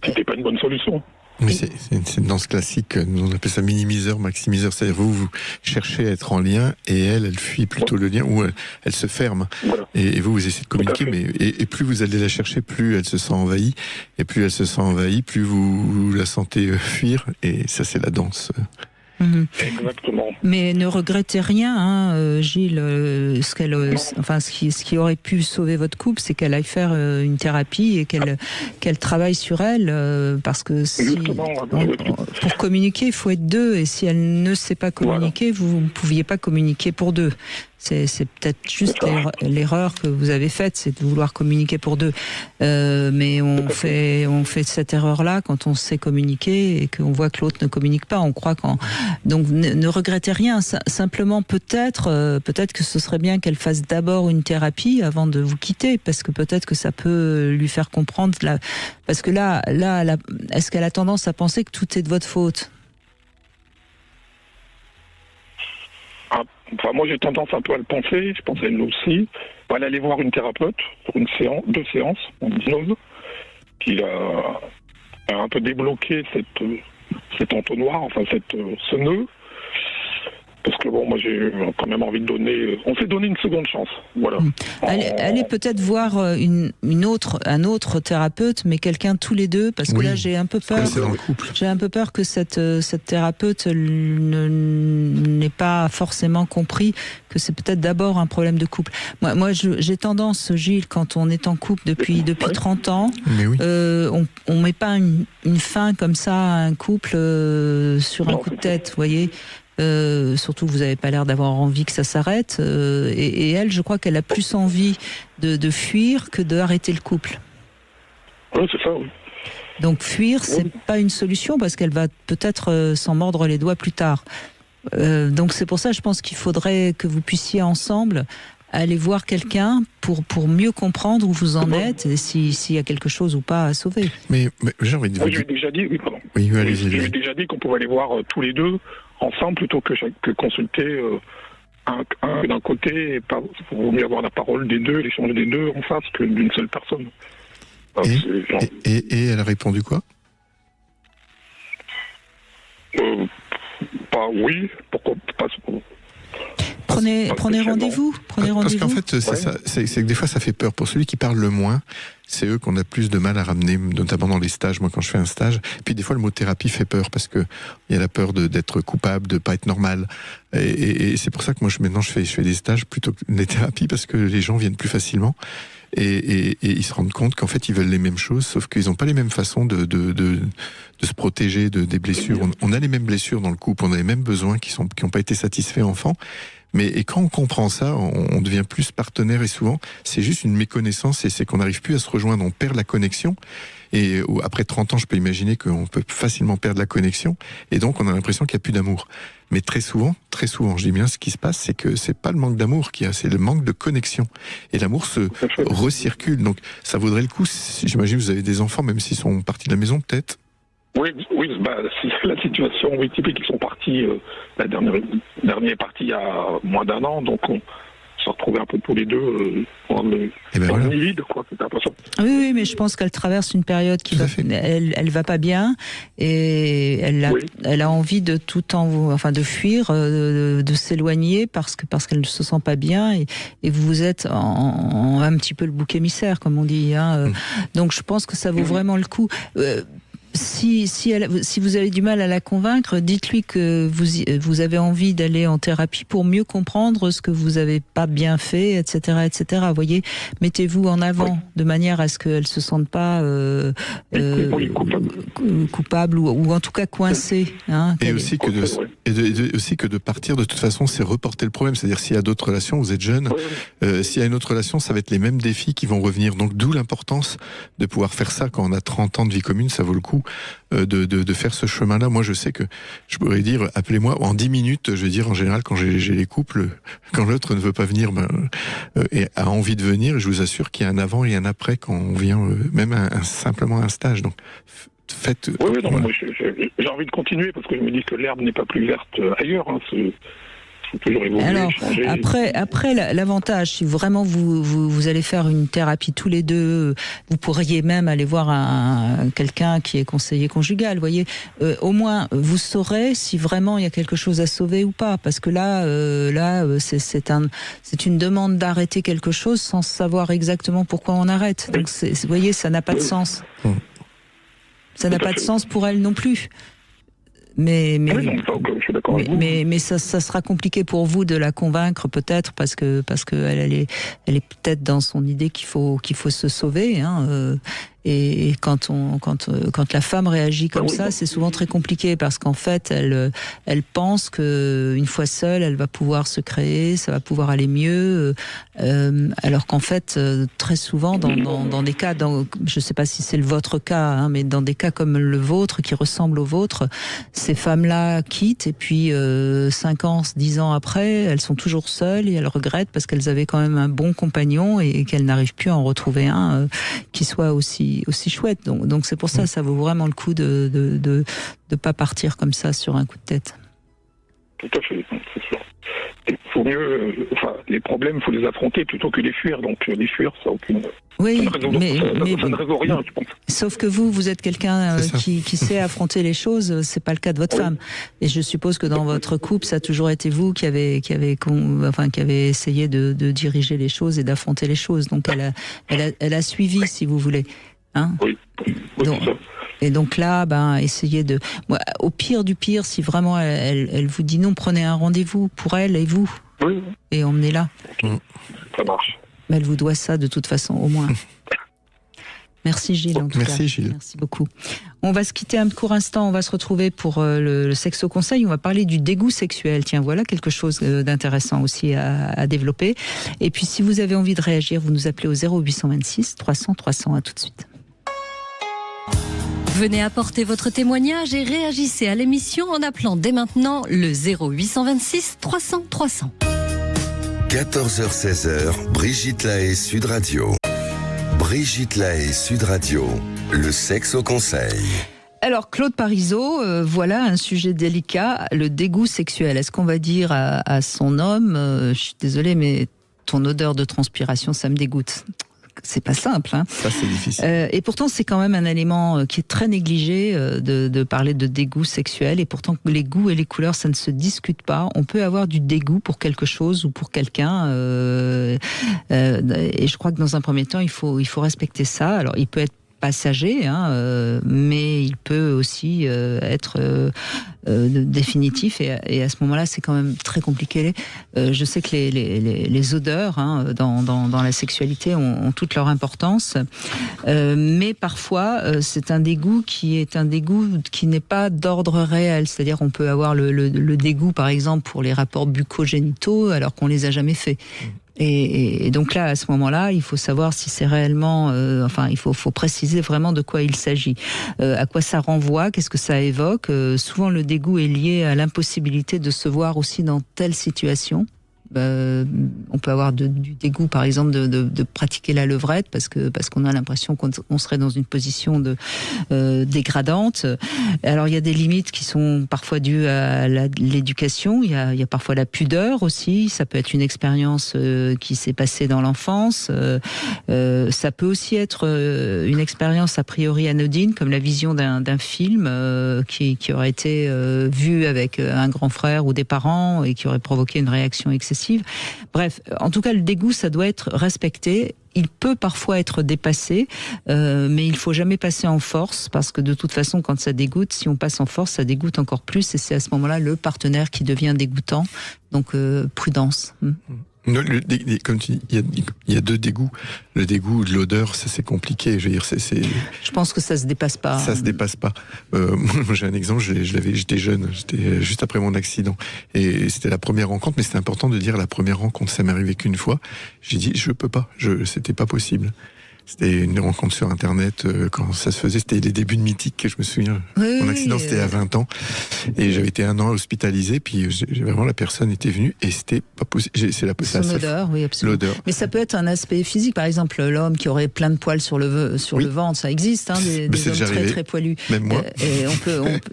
n'était pas une bonne solution. Mais c'est une danse classique, nous on appelle ça minimiseur, maximiseur, c'est-à-dire vous cherchez à être en lien, et elle fuit plutôt le lien, ou elle se ferme. Voilà. Et vous essayez de communiquer, et plus vous allez la chercher, plus elle se sent envahie, et plus elle se sent envahie, plus vous la sentez fuir, et ça c'est la danse. Exactement. Mais ne regrettez rien, Gilles. Ce qui aurait pu sauver votre couple, c'est qu'elle aille faire une thérapie et qu'elle travaille sur elle, parce que pour communiquer, il faut être deux, et si elle ne sait pas communiquer, vous ne pouviez pas communiquer pour deux. C'est peut-être juste l'erreur que vous avez faite, c'est de vouloir communiquer pour deux. Mais on fait cette erreur-là quand on sait communiquer et qu'on voit que l'autre ne communique pas. On croit donc ne regrettez rien. Simplement peut-être que ce serait bien qu'elle fasse d'abord une thérapie avant de vous quitter, parce que peut-être que ça peut lui faire comprendre. Parce que là, est-ce qu'elle a tendance à penser que tout est de votre faute? Enfin, moi, j'ai tendance un peu à le penser, je pense à elle aussi. Elle allait voir une thérapeute pour 2 séances en hypnose, qui a un peu débloqué cet entonnoir, ce nœud. Parce que moi j'ai quand même envie de donner... On s'est donné une seconde chance, voilà. Allez peut-être voir un autre thérapeute, mais quelqu'un tous les deux, parce que là j'ai un peu peur. J'ai un peu peur que cette thérapeute n'ait pas forcément compris que c'est peut-être d'abord un problème de couple. Moi j'ai tendance, Gilles, quand on est en couple depuis 30 ans, on met pas une fin comme ça à un couple sur un coup de tête, vous voyez. Surtout que vous n'avez pas l'air d'avoir envie que ça s'arrête, et elle, je crois qu'elle a plus envie de fuir que d'arrêter le couple. Oui, c'est ça, oui. Donc fuir, c'est pas une solution, parce qu'elle va peut-être s'en mordre les doigts plus tard. Donc c'est pour ça, je pense qu'il faudrait que vous puissiez ensemble aller voir quelqu'un pour mieux comprendre où vous en êtes, et s'il y a quelque chose ou pas à sauver. Mais j'ai envie de vous dire... J'ai déjà dit, j'ai déjà dit qu'on pouvait aller voir tous les deux ensemble plutôt que consulter un d'un côté. Il vaut mieux avoir la parole des deux, l'échange des deux en face que d'une seule personne. Et elle a répondu quoi? oui, pourquoi pas. Prenez rendez-vous. Parce qu'en fait, c'est que des fois, ça fait peur. Pour celui qui parle le moins, c'est eux qu'on a plus de mal à ramener, notamment dans les stages. Moi, quand je fais un stage, puis des fois, le mot thérapie fait peur parce que il y a la peur d'être coupable, de pas être normal. Et c'est pour ça que moi, maintenant, je fais des stages plutôt que des thérapies parce que les gens viennent plus facilement. Et ils se rendent compte qu'en fait ils veulent les mêmes choses, sauf qu'ils n'ont pas les mêmes façons de se protéger des blessures. On a les mêmes blessures dans le couple, on a les mêmes besoins qui n'ont pas été satisfaits enfant. Et quand on comprend ça, on devient plus partenaire, et souvent c'est juste une méconnaissance, et c'est qu'on n'arrive plus à se rejoindre, on perd la connexion. Et après 30 ans, je peux imaginer qu'on peut facilement perdre la connexion, et donc on a l'impression qu'il n'y a plus d'amour. Mais très souvent, je dis bien, ce qui se passe, c'est que c'est pas le manque d'amour qu'il y a, c'est le manque de connexion. Et l'amour se recircule. Donc ça vaudrait le coup, j'imagine que vous avez des enfants, même s'ils sont partis de la maison, peut-être. Oui, c'est la situation typique. Ils sont partis, la dernière est partie il y a moins d'un an, donc on se retrouvait un peu tous les deux dans le vide, quoi. C'était impressionnant. Oui, mais je pense qu'elle traverse une période elle va pas bien, et elle a envie de de fuir, de s'éloigner parce qu'elle ne se sent pas bien, et vous êtes un petit peu le bouc émissaire, comme on dit, hein. Donc je pense que ça vaut vraiment le coup. Si vous avez du mal à la convaincre, dites-lui que vous avez envie d'aller en thérapie pour mieux comprendre ce que vous n'avez pas bien fait, etc., etc. Vous voyez, mettez-vous en avant de manière à ce qu'elle se sente pas coupable ou en tout cas coincée. Hein, et aussi que de partir, de toute façon, c'est reporter le problème. C'est-à-dire, s'il y a d'autres relations, vous êtes jeune, s'il y a une autre relation, ça va être les mêmes défis qui vont revenir. Donc, d'où l'importance de pouvoir faire ça quand on a 30 ans de vie commune. Ça vaut le coup de faire ce chemin-là. Moi, je sais que je pourrais dire, appelez-moi en 10 minutes. Je veux dire, en général, quand j'ai les couples, quand l'autre ne veut pas venir et a envie de venir, je vous assure qu'il y a un avant et un après quand on vient, même simplement un stage. Donc, faites... moi, j'ai envie de continuer parce que je me dis que l'herbe n'est pas plus verte ailleurs. Hein, toujours évoluer, alors, changer. Après l'avantage, si vraiment vous allez faire une thérapie tous les deux, vous pourriez même aller voir quelqu'un qui est conseiller conjugal, voyez. Au moins, vous saurez si vraiment il y a quelque chose à sauver ou pas, parce que là, c'est une demande d'arrêter quelque chose sans savoir exactement pourquoi on arrête. Donc, vous voyez, ça n'a pas de sens. Ça n'a pas de sens pour elle non plus. Mais ça sera compliqué pour vous de la convaincre, peut-être parce que elle est peut-être dans son idée qu'il faut se sauver, hein. Et quand la femme réagit comme ça, c'est souvent très compliqué parce qu'en fait, elle pense que une fois seule, elle va pouvoir se créer, ça va pouvoir aller mieux, alors qu'en fait, très souvent, dans des cas, je sais pas si c'est votre cas, hein, mais dans des cas comme le vôtre, qui ressemblent au vôtre, ces femmes-là quittent et puis 5 ans, 10 ans après, elles sont toujours seules et elles regrettent parce qu'elles avaient quand même un bon compagnon et qu'elles n'arrivent plus à en retrouver un qui soit aussi chouette. Donc c'est pour ça, ça vaut vraiment le coup de pas partir comme ça sur un coup de tête. Tout à fait, c'est sûr. Il faut mieux, les problèmes, il faut les affronter plutôt que les fuir. Donc les fuir, ça n'a aucune... Oui, ça ne résout rien, je pense. Sauf que vous êtes quelqu'un qui sait affronter les choses. C'est pas le cas de votre femme. Et je suppose que dans votre couple, ça a toujours été vous qui avez essayé de diriger les choses et d'affronter les choses. Donc elle a suivi, si vous voulez. Hein, et donc là, essayez de... au pire du pire, si vraiment elle vous dit non, prenez un rendez-vous pour elle et vous. Oui. Et emmenez-la. Okay. Ça marche. Mais elle vous doit ça de toute façon, au moins. Merci Gilles, en tout cas. Gilles. Merci beaucoup. On va se quitter un court instant, on va se retrouver pour le Sexo Conseil. On va parler du dégoût sexuel. Tiens, voilà quelque chose d'intéressant aussi à développer. Et puis si vous avez envie de réagir, vous nous appelez au 0826 300 300. À tout de suite. Venez apporter votre témoignage et réagissez à l'émission en appelant dès maintenant le 0826 300 300. 14h-16h, Brigitte Lahaie, Sud Radio. Brigitte Lahaie, Sud Radio, le sexe au conseil. Alors, Claude Parisot, voilà un sujet délicat, le dégoût sexuel. Est-ce qu'on va dire à son homme, je suis désolée, mais ton odeur de transpiration, ça me dégoûte. c'est pas simple. Hein. Ça, c'est difficile. Et pourtant, c'est quand même un élément qui est très négligé de parler de dégoût sexuel. Et pourtant, les goûts et les couleurs, ça ne se discute pas. On peut avoir du dégoût pour quelque chose ou pour quelqu'un. Et je crois que dans un premier temps, il faut respecter ça. Alors, il peut être passager, mais il peut aussi être définitif, et à ce moment-là, c'est quand même très compliqué. Je sais que les odeurs dans la sexualité ont toute leur importance, mais parfois c'est un dégoût qui n'est pas d'ordre réel, c'est-à-dire on peut avoir le dégoût, par exemple, pour les rapports bucco-génitaux alors qu'on les a jamais faits. Et donc là, à ce moment-là, il faut savoir si c'est réellement... il faut préciser vraiment de quoi il s'agit. À quoi ça renvoie, qu'est-ce que ça évoque. Souvent, le dégoût est lié à l'impossibilité de se voir aussi dans telle situation. On peut avoir du dégoût, par exemple, de pratiquer la levrette parce qu'on a l'impression qu'on serait dans une position dégradante. Alors il y a des limites qui sont parfois dues à l'éducation. Il y a parfois la pudeur aussi. Ça peut être une expérience qui s'est passée dans l'enfance. Ça peut aussi être une expérience a priori anodine, comme la vision d'un film qui aurait été vu avec un grand frère ou des parents et qui aurait provoqué une réaction excessive. Bref, en tout cas, le dégoût, ça doit être respecté. Il peut parfois être dépassé, mais il faut jamais passer en force, parce que de toute façon, quand ça dégoûte, si on passe en force, ça dégoûte encore plus, et c'est à ce moment-là le partenaire qui devient dégoûtant. Donc, prudence. Comme tu dis, il y a deux dégoûts. Le dégoût de l'odeur, ça c'est compliqué. Je veux dire, Je pense que ça se dépasse pas. Ça se dépasse pas. Moi, j'ai un exemple. J'étais jeune. J'étais juste après mon accident, et c'était la première rencontre. Mais c'était important de dire la première rencontre. Ça m'est arrivé qu'une fois. J'ai dit, je peux pas. C'était pas possible. C'était une rencontre sur Internet, quand ça se faisait, c'était les débuts de Mythique, je me souviens. Oui, mon accident, c'était à 20 ans, et j'avais été 1 an hospitalisé, puis vraiment, la personne était venue, et c'était pas possible. Son odeur, oui, absolument. L'odeur. Mais ça peut être un aspect physique, par exemple, l'homme qui aurait plein de poils sur le ventre, ça existe, des hommes très, très poilus. Même moi. Et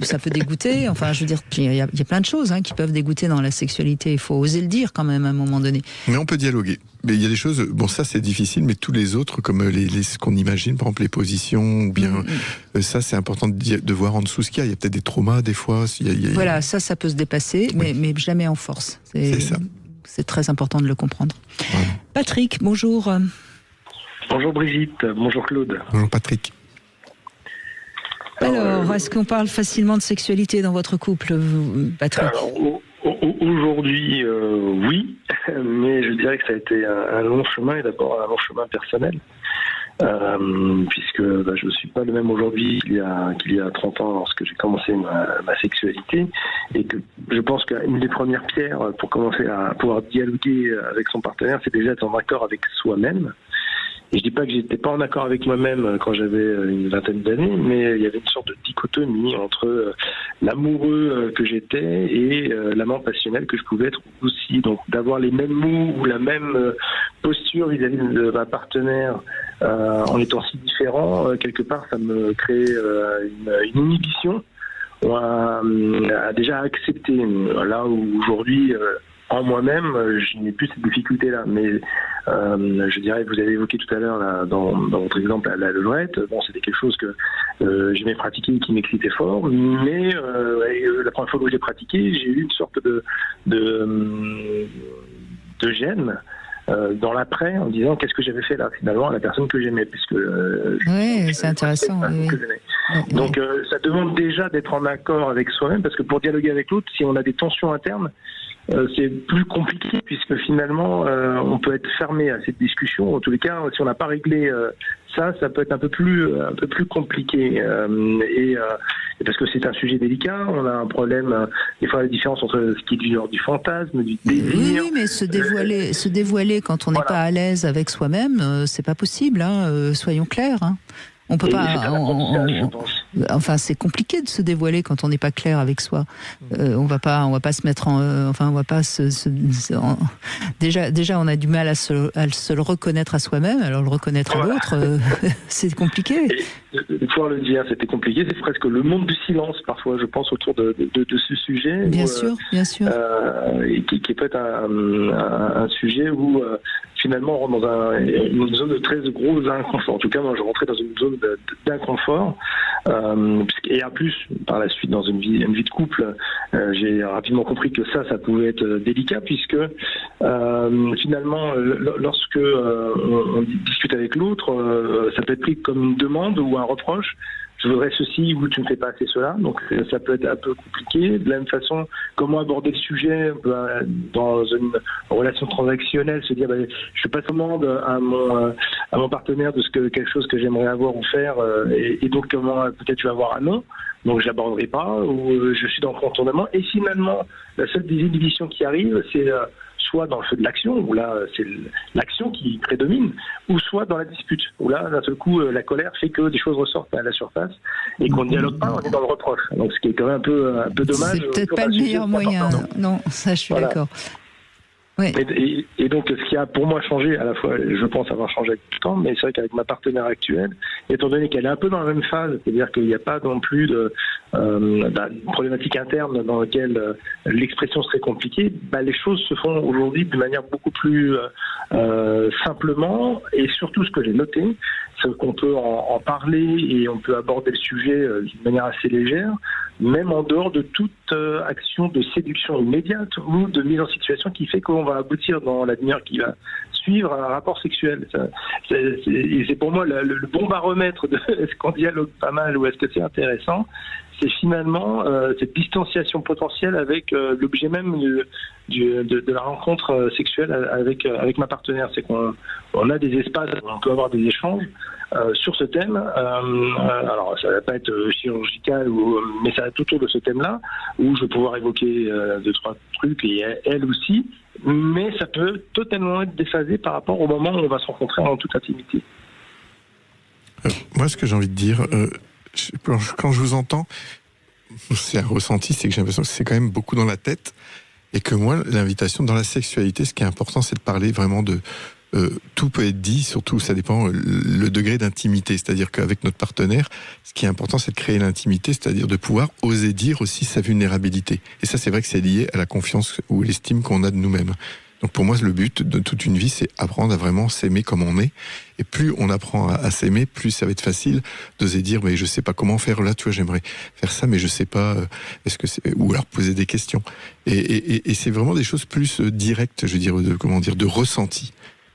ça peut dégoûter, enfin, je veux dire, il y a plein de choses qui peuvent dégoûter dans la sexualité, il faut oser le dire quand même, à un moment donné. Mais on peut dialoguer. Mais il y a des choses, bon, ça c'est difficile, mais tous les autres, comme ce qu'on imagine, par exemple les positions, ou bien ça c'est important de voir en dessous ce qu'il y a. Il y a peut-être des traumas des fois. Voilà, ça peut se dépasser, mais jamais en force. C'est ça. C'est très important de le comprendre. Ouais. Patrick, bonjour. Bonjour Brigitte, bonjour Claude. Bonjour Patrick. Alors, est-ce qu'on parle facilement de sexualité dans votre couple, Patrick ? Alors, aujourd'hui, oui, mais je dirais que ça a été un long chemin, et d'abord un long chemin personnel, puisque je ne suis pas le même aujourd'hui qu'il y a 30 ans lorsque j'ai commencé ma sexualité, et que je pense qu'une des premières pierres pour commencer à pouvoir dialoguer avec son partenaire, c'est déjà être en accord avec soi-même. Et je dis pas que j'étais pas en accord avec moi-même quand j'avais une vingtaine d'années, mais il y avait une sorte de dichotomie entre l'amoureux que j'étais et l'amant passionnel que je pouvais être aussi. Donc d'avoir les mêmes mots ou la même posture vis-à-vis de ma partenaire en étant si différent, quelque part ça me crée une inhibition à déjà accepter. Là où aujourd'hui... en moi-même, je n'ai plus cette difficulté-là. Mais je dirais, vous avez évoqué tout à l'heure là, dans votre exemple la levrette. Bon, c'était quelque chose que j'aimais pratiquer et qui m'excitait fort. Mais la première fois que je l'ai pratiqué, j'ai eu une sorte de gêne dans l'après, en disant qu'est-ce que j'avais fait là finalement à la personne que j'aimais, puisque oui, c'est intéressant. Oui. Donc ça demande déjà d'être en accord avec soi-même, parce que pour dialoguer avec l'autre, si on a des tensions internes, c'est plus compliqué, puisque finalement on peut être fermé à cette discussion. En tous les cas, si on n'a pas réglé ça peut être un peu plus compliqué. Et parce que c'est un sujet délicat, on a un problème, des fois la différence entre ce qui est du genre du fantasme, du désir. Oui, mais se dévoiler quand on n'est pas à l'aise avec soi-même, c'est pas possible. Soyons clairs. On peut pas. C'est un apprentissage, je pense. Enfin, c'est compliqué de se dévoiler quand on n'est pas clair avec soi. On va pas se mettre on va pas déjà, on a du mal à se le reconnaître à soi-même. Alors le reconnaître à l'autre, c'est compliqué. Et pouvoir le dire, c'était compliqué. C'est presque le monde du silence parfois, je pense, autour de ce sujet. Bien sûr. Et qui peut être un sujet où finalement on rentre dans une zone de très gros inconfort. En tout cas, moi, je rentrais dans une zone d'inconfort. Et en plus, par la suite, dans une vie de couple, j'ai rapidement compris que ça pouvait être délicat, puisque finalement, lorsque on discute avec l'autre, ça peut être pris comme une demande ou un reproche. Je voudrais ceci ou tu ne fais pas assez cela, donc ça peut être un peu compliqué. De la même façon, comment aborder le sujet dans une relation transactionnelle, se dire je passe commande à mon partenaire de quelque chose que j'aimerais avoir ou faire, et donc comment peut-être tu vas avoir un non, donc j'aborderai pas, ou je suis dans le contournement, et finalement la seule des inhibitions qui arrive, c'est soit dans le feu de l'action, où là c'est l'action qui prédomine, ou soit dans la dispute, où là d'un seul coup la colère fait que des choses ressortent à la surface et qu'on ne dialogue pas, on est dans le reproche. Donc ce qui est quand même un peu dommage. C'est peut-être pas le meilleur moyen. Non, ça je suis d'accord. Oui. Et donc, ce qui a pour moi changé, à la fois, je pense avoir changé avec le temps, mais c'est vrai qu'avec ma partenaire actuelle, étant donné qu'elle est un peu dans la même phase, c'est-à-dire qu'il n'y a pas non plus de problématique interne dans laquelle l'expression serait compliquée, les choses se font aujourd'hui d'une manière beaucoup plus simplement, et surtout ce que j'ai noté, c'est qu'on peut en parler et on peut aborder le sujet d'une manière assez légère, même en dehors de toute action de séduction immédiate ou de mise en situation qui fait qu'on va aboutir dans la demi-heure qui va suivre à un rapport sexuel. C'est pour moi le bon baromètre de est-ce qu'on dialogue pas mal ou est-ce que c'est intéressant, c'est finalement cette distanciation potentielle avec l'objet même de la rencontre sexuelle avec ma partenaire. C'est qu'on a des espaces où on peut avoir des échanges sur ce thème. Alors ça va pas être chirurgical, mais ça va tout autour de ce thème-là, où je vais pouvoir évoquer 2-3 trucs, et elle aussi, mais ça peut totalement être déphasé par rapport au moment où on va se rencontrer en toute intimité. Moi, ce que j'ai envie de dire, quand je vous entends, c'est un ressenti, c'est que j'ai l'impression que c'est quand même beaucoup dans la tête, et que moi, l'invitation dans la sexualité, ce qui est important, c'est de parler vraiment de tout peut être dit, surtout ça dépend le degré d'intimité, c'est-à-dire qu'avec notre partenaire, ce qui est important, c'est de créer l'intimité, c'est-à-dire de pouvoir oser dire aussi sa vulnérabilité. Et ça, c'est vrai que c'est lié à la confiance ou l'estime qu'on a de nous-mêmes. Donc pour moi, le but de toute une vie, c'est apprendre à vraiment s'aimer comme on est. Et plus on apprend à s'aimer, plus ça va être facile d'oser dire, mais je sais pas comment faire là, tu vois, j'aimerais faire ça, mais je sais pas, ou alors poser des questions. Et c'est vraiment des choses plus directes, je veux dire, de ressenti.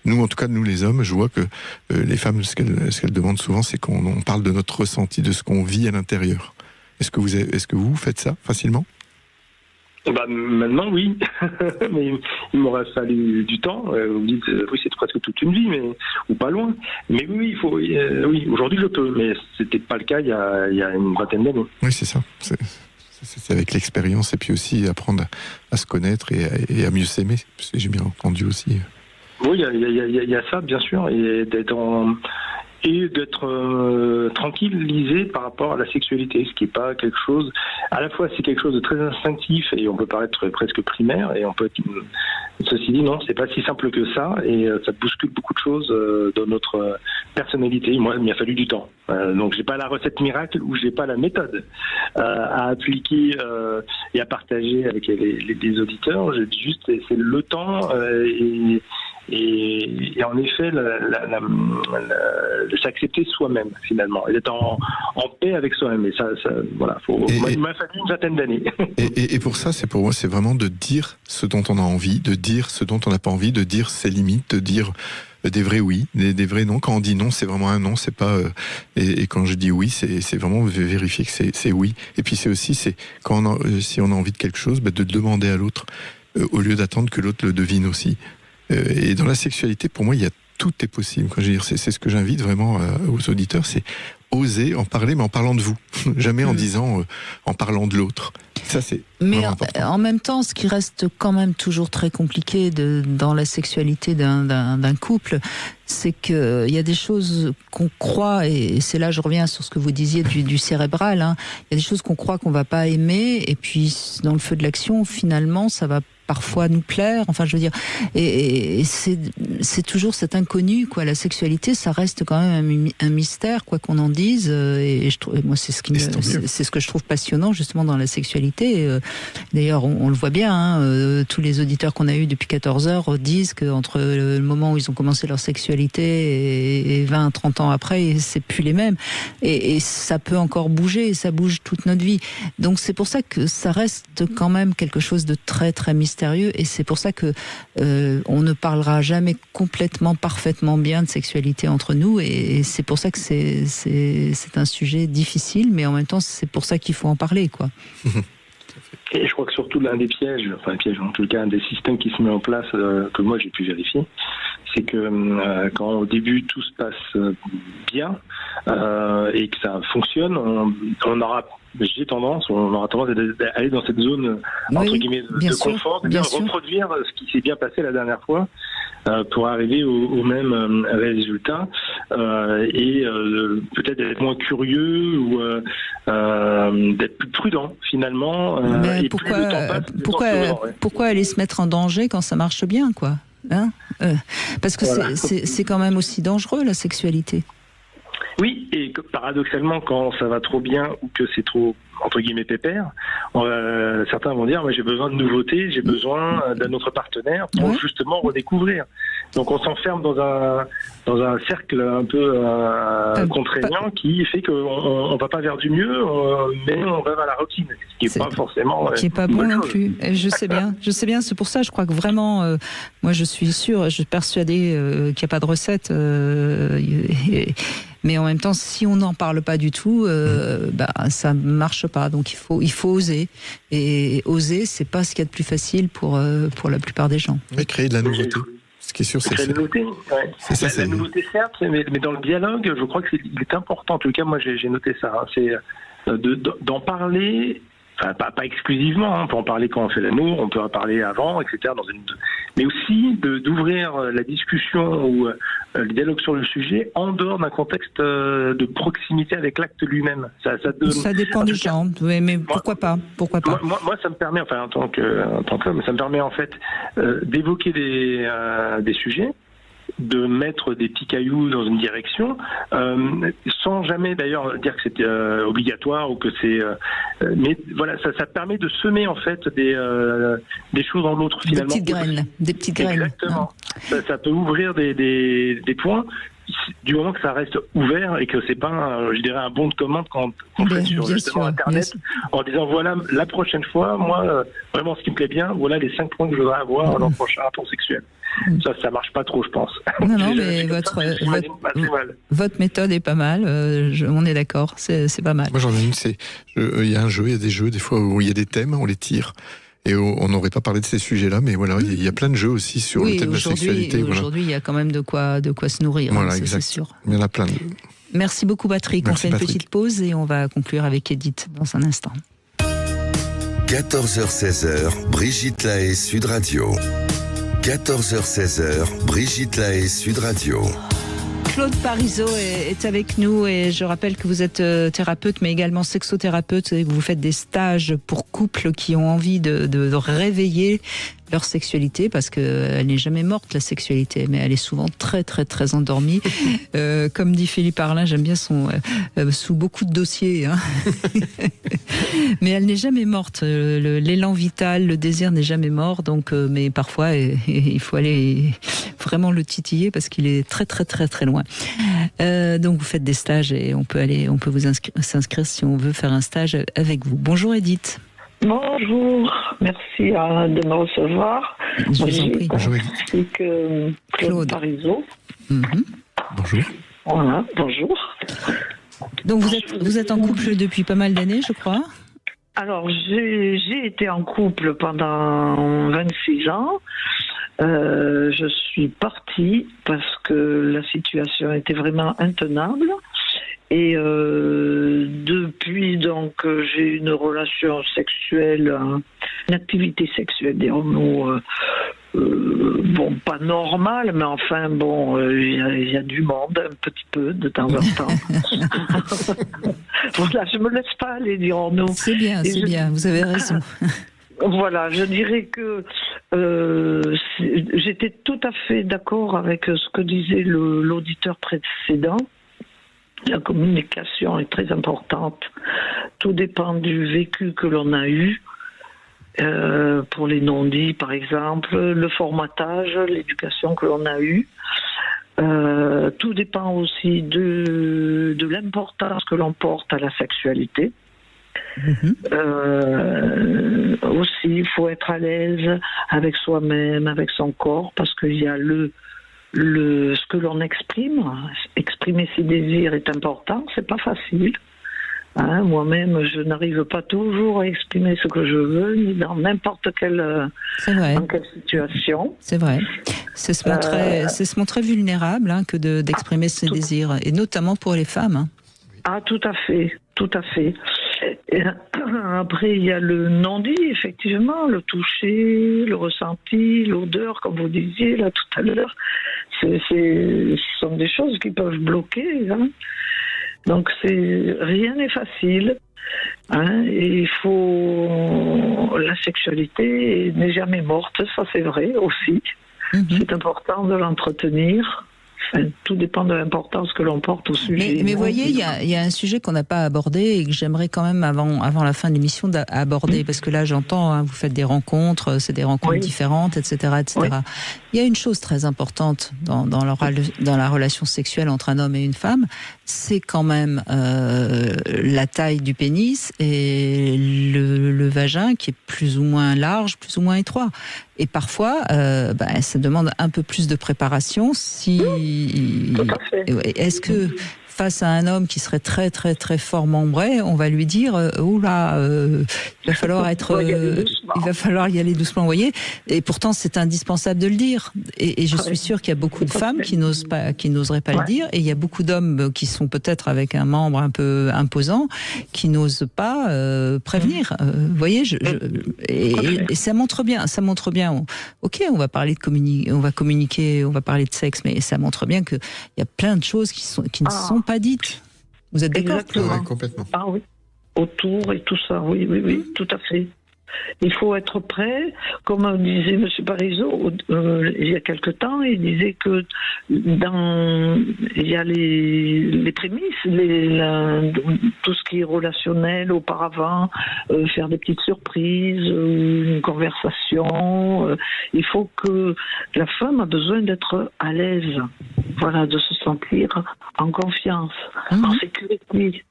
Nous, en tout cas, nous les hommes, je vois que les femmes, ce qu'elles demandent souvent, c'est qu'on parle de notre ressenti, de ce qu'on vit à l'intérieur. Est-ce que vous faites ça facilement ? Maintenant, oui. Mais il m'aurait fallu du temps. Vous me dites, oui, c'est presque toute une vie, ou pas loin. Mais oui, il faut. Oui, aujourd'hui, je peux, mais c'était pas le cas il y a une vingtaine d'années. Oui, c'est ça. C'est avec l'expérience, et puis aussi apprendre à se connaître et à mieux s'aimer. J'ai bien entendu aussi. Oui, il y a ça, bien sûr, et d'être tranquillisé par rapport à la sexualité, ce qui n'est pas quelque chose, à la fois c'est quelque chose de très instinctif et on peut paraître presque primaire, et on peut, ceci dit, non, c'est pas si simple que ça, et ça bouscule beaucoup de choses dans notre personnalité. Moi, il m'a fallu du temps, donc j'ai pas la recette miracle ou j'ai pas la méthode à appliquer et à partager avec les auditeurs. J'ai juste c'est le temps et en effet, de s'accepter soi-même, finalement, et d'être en paix avec soi-même. Et ça voilà, il m'a fallu une vingtaine d'années. Et pour ça, pour moi, c'est vraiment de dire ce dont on a envie, de dire ce dont on n'a pas envie, de dire ses limites, de dire des vrais oui, des vrais non. Quand on dit non, c'est vraiment un non, c'est pas. Et quand je dis oui, c'est vraiment vérifier que c'est oui. Et puis c'est aussi, si on a envie de quelque chose, de demander à l'autre, au lieu d'attendre que l'autre le devine aussi. Et dans la sexualité, pour moi, tout est possible. Quand je veux dire, c'est ce que j'invite vraiment aux auditeurs, c'est oser en parler, mais en parlant de vous, jamais en disant, en parlant de l'autre. Ça, c'est mais en même temps, ce qui reste quand même toujours très compliqué dans la sexualité d'un couple, c'est qu'il y a des choses qu'on croit, et c'est là je reviens sur ce que vous disiez du cérébral, hein, il y a des choses qu'on croit qu'on va pas aimer, et puis dans le feu de l'action, finalement, ça va parfois nous plaire, enfin je veux dire, et c'est toujours cet inconnu, quoi. La sexualité, ça reste quand même un mystère, quoi qu'on en dise, et moi c'est ce que je trouve passionnant justement dans la sexualité. D'ailleurs, on le voit bien, hein, tous les auditeurs qu'on a eus depuis 14 heures disent qu'entre le moment où ils ont commencé leur sexualité et 20-30 ans après, c'est plus les mêmes, et ça peut encore bouger, et ça bouge toute notre vie. Donc c'est pour ça que ça reste quand même quelque chose de très très mystérieux, et c'est pour ça que on ne parlera jamais complètement, parfaitement bien de sexualité entre nous, et c'est pour ça que c'est un sujet difficile, mais en même temps c'est pour ça qu'il faut en parler, quoi. Et je crois que surtout l'un des pièges, en tout cas un des systèmes qui se met en place, que moi j'ai pu vérifier, c'est que quand au début tout se passe bien et que ça fonctionne, on aura tendance à aller dans cette zone entre guillemets de confort, de bien reproduire ce qui s'est bien passé la dernière fois pour arriver au même résultat, et peut-être d'être moins curieux ou d'être plus prudent finalement. Mais pourquoi aller se mettre en danger quand ça marche bien, quoi, hein, parce que voilà. C'est quand même aussi dangereux, la sexualité. Oui, et que, paradoxalement, quand ça va trop bien ou que c'est trop, entre guillemets, pépère, certains vont dire, moi j'ai besoin de nouveautés, j'ai besoin d'un autre partenaire pour justement redécouvrir. Donc on s'enferme dans un cercle un peu contraignant qui fait qu'on ne va pas vers du mieux, mais on va vers la routine, ce qui n'est pas forcément... qui n'est pas bon non plus. Je sais bien, c'est pour ça, je crois que vraiment, moi je suis persuadée qu'il n'y a pas de recette, mais en même temps, si on n'en parle pas du tout, ça marche pas. Donc il faut oser. Et oser, c'est pas ce qu'il y a de plus facile pour la plupart des gens. Et créer de la nouveauté. Ce qui est sûr, c'est la nouveauté. Ouais. C'est la nouveauté, certes, mais dans le dialogue, je crois que il est important. En tout cas, moi, j'ai noté ça. Hein, c'est d'en parler. Enfin, pas exclusivement, hein, on peut en parler quand on fait l'amour, on peut en parler avant, etc. Mais aussi d'ouvrir la discussion ou le dialogue sur le sujet en dehors d'un contexte de proximité avec l'acte lui-même. Ça dépend des gens, mais pourquoi pas Moi, ça me permet, enfin, en tant qu'homme, ça me permet en fait d'évoquer des sujets, de mettre des petits cailloux dans une direction, sans jamais d'ailleurs dire que c'est obligatoire ou que c'est... mais voilà, ça permet de semer en fait des choses dans l'autre finalement. Des petites graines. Exactement. Ça peut ouvrir des points, du moment que ça reste ouvert et que c'est pas, je dirais, un bon de commande qu'on fait sur justement Internet, en disant voilà, la prochaine fois, moi, vraiment ce qui me plaît bien, voilà les 5 points que je voudrais avoir l'an prochain, rapport sexuel. Ça marche pas trop, je pense. Non, mais votre méthode est pas mal, on est d'accord, c'est pas mal. Moi j'en ai une, il y a des jeux des fois où il y a des thèmes, on les tire. Et on n'aurait pas parlé de ces sujets-là, mais voilà, il y a plein de jeux aussi sur le thème de la sexualité. Aujourd'hui, il y a quand même de quoi se nourrir, voilà, ça, exact. c'est sûr. Il y en a plein. Merci beaucoup, Patrick. On fait une petite pause et on va conclure avec Edith dans un instant. 14h-16h, Brigitte Lahaie, Sud Radio. 14h-16h, Brigitte Lahaie, Sud Radio. Claude Parisot est avec nous, et je rappelle que vous êtes thérapeute mais également sexothérapeute, et que vous faites des stages pour couples qui ont envie de réveiller leur sexualité, parce qu'elle n'est jamais morte, la sexualité, mais elle est souvent très très très endormie. Comme dit Philippe Arlin, j'aime bien sous beaucoup de dossiers, hein. Mais elle n'est jamais morte. L'élan vital, le désir n'est jamais mort, donc, mais parfois il faut aller vraiment le titiller parce qu'il est très très très très loin. Donc vous faites des stages et on peut vous s'inscrire si on veut faire un stage avec vous. Bonjour Edith. Bonjour, merci de me recevoir. Je vous en prie. Bonjour Edith. Claude Parisot. Bonjour. Voilà, bonjour. Donc vous êtes en couple depuis pas mal d'années, je crois. Alors j'ai été en couple pendant 26 ans. Je suis partie parce que la situation était vraiment intenable. Et depuis donc que j'ai une relation sexuelle, une activité sexuelle, dirons-nous, bon, pas normale, mais enfin, bon, il y a du monde, un petit peu, de temps en temps. Voilà, je me laisse pas aller, dirons-nous. C'est bien, vous avez raison. Voilà, je dirais que j'étais tout à fait d'accord avec ce que disait l'auditeur précédent. La communication est très importante. Tout dépend du vécu que l'on a eu. Pour les non-dits, par exemple, le formatage, l'éducation que l'on a eue. Tout dépend aussi de l'importance que l'on porte à la sexualité. Aussi, il faut être à l'aise avec soi-même, avec son corps, parce qu'il y a ce que l'on exprime. Exprimer ses désirs est important, c'est pas facile. Moi-même, je n'arrive pas toujours à exprimer ce que je veux, ni dans n'importe quelle situation. C'est vrai. C'est se montrer vulnérable que d'exprimer ses désirs, et notamment pour les femmes. Ah, tout à fait, tout à fait. Et après, il y a le non-dit, effectivement, le toucher, le ressenti, l'odeur, comme vous disiez là tout à l'heure. Ce sont des choses qui peuvent bloquer. Donc, rien n'est facile. Et il faut... La sexualité n'est jamais morte, ça c'est vrai aussi. C'est important de l'entretenir. Enfin, tout dépend de l'importance que l'on porte au sujet. Mais voyez, il y a un sujet qu'on n'a pas abordé et que j'aimerais quand même avant la fin de l'émission aborder, parce que là j'entends, vous faites des rencontres, c'est des rencontres différentes, etc., etc. Oui. Il y a une chose très importante dans la relation sexuelle entre un homme et une femme, c'est quand même la taille du pénis et le vagin qui est plus ou moins large, plus ou moins étroit. Et parfois, ça demande un peu plus de préparation. Est-ce que face à un homme qui serait très très très fort membré, on va lui dire oula, il va falloir y aller doucement, vous voyez. Et pourtant, c'est indispensable de le dire. Et je suis sûre qu'il y a beaucoup de femmes qui n'oseraient pas le dire, et il y a beaucoup d'hommes qui sont peut-être avec un membre un peu imposant, qui n'osent pas prévenir. Vous voyez, et ça montre bien. Ok, on va parler on va communiquer, on va parler de sexe, mais ça montre bien qu'il y a plein de choses qui ne sont pas dites. Vous êtes d'accord? Oui, complètement. Ah oui, autour et tout ça, oui, tout à fait. Il faut être prêt, comme disait M. Parisot il y a quelque temps, il disait que il y a les prémices, tout ce qui est relationnel auparavant, faire des petites surprises, une conversation. Il faut que la femme a besoin d'être à l'aise, voilà, de se sentir en confiance, en sécurité.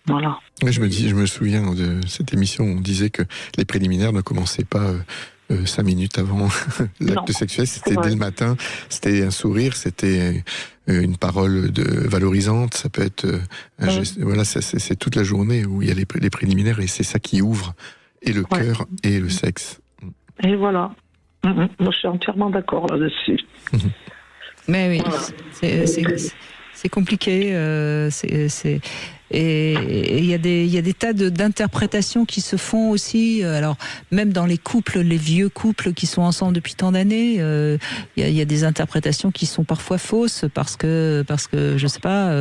Voilà. Je me souviens de cette émission où on disait que les préliminaires ne commençaient pas 5 minutes avant l'acte sexuel, c'était dès le matin, c'était un sourire, c'était une parole valorisante, ça peut être un geste, voilà, c'est toute la journée où il y a les préliminaires, et c'est ça qui ouvre et le cœur et le sexe. Et voilà. Moi, je suis entièrement d'accord là-dessus. Mais oui, voilà. C'est compliqué, et il y a des tas d'interprétations qui se font aussi. Alors même dans les couples, les vieux couples qui sont ensemble depuis tant d'années, il y a des interprétations qui sont parfois fausses parce que je sais pas,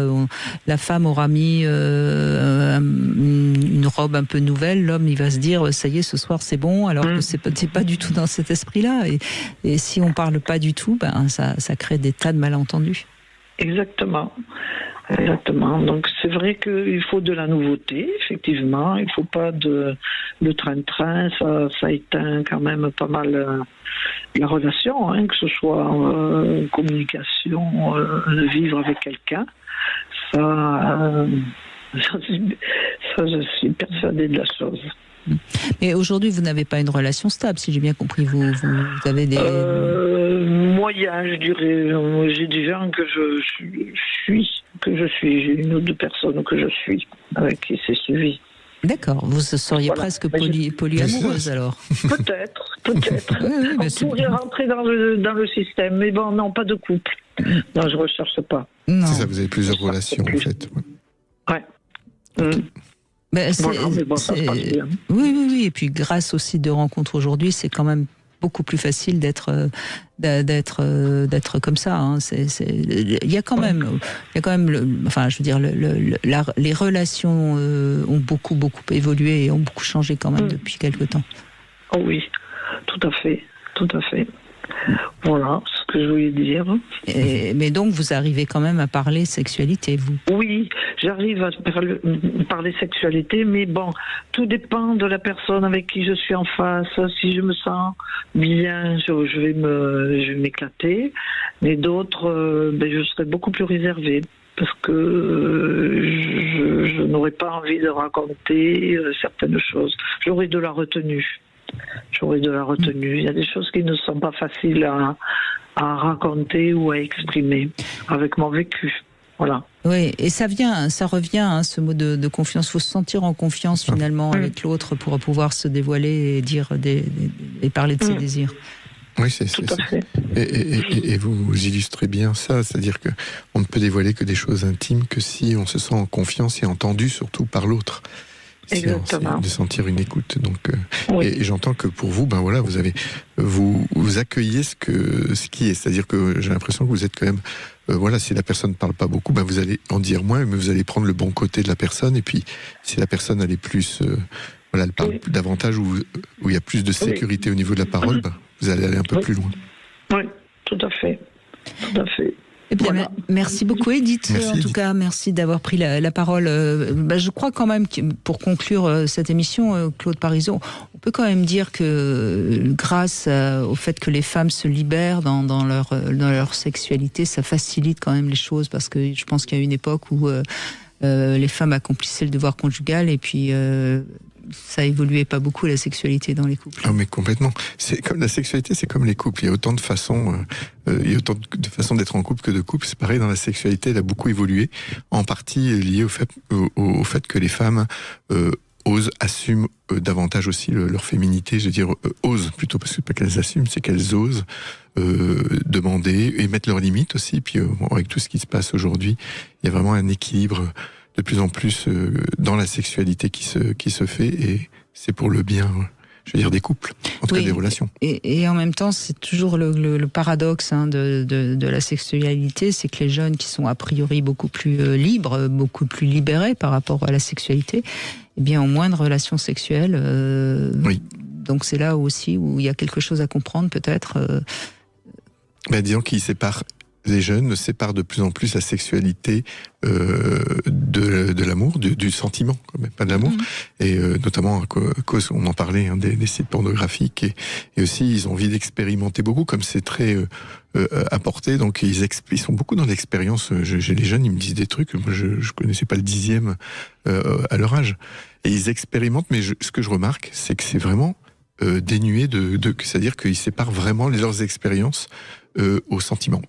la femme aura mis une robe un peu nouvelle, l'homme il va se dire ça y est, ce soir c'est bon, alors que c'est pas du tout dans cet esprit-là. Et si on parle pas du tout, ça crée des tas de malentendus. Exactement. Donc c'est vrai qu'il faut de la nouveauté, effectivement. Il ne faut pas le train-train. Ça éteint quand même pas mal la relation, que ce soit en communication, de vivre avec quelqu'un. Ça, je suis persuadée de la chose. Mais aujourd'hui, vous n'avez pas une relation stable, si j'ai bien compris. Vous avez des... moyen, je dirais. J'ai des gens que je suis. J'ai une ou deux personnes que je suis, avec qui c'est suivi. D'accord, vous seriez presque polyamoureuse alors. Peut-être. On pourrait rentrer dans le système, mais bon, non, pas de couple. Non, je ne recherche pas. C'est ça, vous avez plusieurs relations en fait. Ouais. Voilà, mais bon, ça se passe bien. Oui. Et puis grâce aux sites de rencontres aujourd'hui, c'est quand même beaucoup plus facile d'être comme ça. Hein. Il y a quand même, les relations ont beaucoup évolué et ont beaucoup changé quand même depuis quelque temps. Oh oui, tout à fait. Voilà ce que je voulais dire. Mais donc, vous arrivez quand même à parler sexualité, vous? Oui, j'arrive à parler sexualité, mais bon, tout dépend de la personne avec qui je suis en face. Si je me sens bien, je vais m'éclater. Mais d'autres, je serai beaucoup plus réservée. Parce que je n'aurais pas envie de raconter certaines choses. J'aurais de la retenue. Il y a des choses qui ne sont pas faciles à raconter ou à exprimer avec mon vécu. Voilà. Oui, et ça revient, ce mot de confiance. Il faut se sentir en confiance finalement avec l'autre pour pouvoir se dévoiler et dire et parler de ses désirs. Oui, c'est tout à fait. Et vous illustrez bien ça, c'est-à-dire que on ne peut dévoiler que des choses intimes que si on se sent en confiance et entendu surtout par l'autre. Exactement. De sentir une écoute. Donc, et j'entends que pour vous, vous accueillez ce qui est. C'est-à-dire que j'ai l'impression que vous êtes quand même, si la personne ne parle pas beaucoup, vous allez en dire moins, mais vous allez prendre le bon côté de la personne. Et puis, si la personne elle est plus, elle parle davantage, où il y a plus de sécurité au niveau de la parole, vous allez aller un peu plus loin. Oui, tout à fait. Eh bien, merci beaucoup Edith. Merci d'avoir pris la parole. Je crois quand même que pour conclure cette émission, Claude Parisot, on peut quand même dire que grâce au fait que les femmes se libèrent dans leur sexualité, ça facilite quand même les choses, parce que je pense qu'il y a une époque où les femmes accomplissaient le devoir conjugal et puis ça évoluait pas beaucoup, la sexualité dans les couples. Ah, mais complètement. C'est comme la sexualité, c'est comme les couples. Il y a autant de façons, d'être en couple que de couple. C'est pareil dans la sexualité, elle a beaucoup évolué, en partie lié au fait que les femmes assument davantage aussi leur féminité. Je veux dire, osent plutôt, parce que pas qu'elles assument, c'est qu'elles osent demander et mettre leurs limites aussi. Puis avec tout ce qui se passe aujourd'hui, il y a vraiment un équilibre de plus en plus dans la sexualité qui se fait, et c'est pour le bien, je veux dire, des couples, en tout cas des relations. Et en même temps, c'est toujours le paradoxe de la sexualité, c'est que les jeunes qui sont a priori beaucoup plus libres, beaucoup plus libérés par rapport à la sexualité, ont moins de relations sexuelles. Donc c'est là aussi où il y a quelque chose à comprendre peut-être. Disons qu'ils séparent. Les jeunes séparent de plus en plus la sexualité de l'amour, du sentiment, quand même, pas de l'amour. Et notamment à cause, on en parlait, des sites pornographiques. Et aussi, ils ont envie d'expérimenter beaucoup, comme c'est très apporté. Donc, ils sont beaucoup dans l'expérience. Les jeunes, ils me disent des trucs. Moi, je connaissais pas le 10e à leur âge. Et ils expérimentent, mais ce que je remarque, c'est que c'est vraiment dénué c'est-à-dire qu'ils séparent vraiment leurs expériences au sentiment.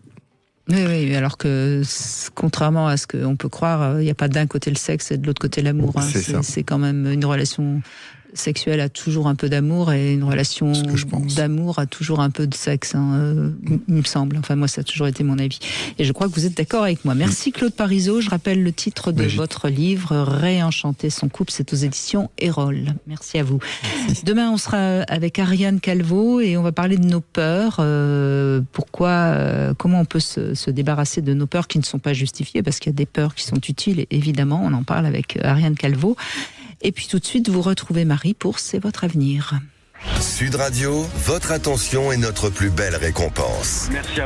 Oui, alors que contrairement à ce qu'on peut croire, il n'y a pas d'un côté le sexe et de l'autre côté l'amour. C'est quand même une relation sexuelle a toujours un peu d'amour, et une relation d'amour a toujours un peu de sexe, il me semble. Enfin, moi, ça a toujours été mon avis. Et je crois que vous êtes d'accord avec moi. Merci Claude Parisot. Je rappelle le titre de votre livre, Réenchanter son couple. C'est aux éditions Erol. Merci à vous. Merci. Demain, on sera avec Ariane Calvo et on va parler de nos peurs. Comment on peut se débarrasser de nos peurs qui ne sont pas justifiées, parce qu'il y a des peurs qui sont utiles, et évidemment, on en parle avec Ariane Calvo. Et puis tout de suite, vous retrouvez Marie pour C'est votre avenir. Sud Radio, votre attention est notre plus belle récompense. Merci à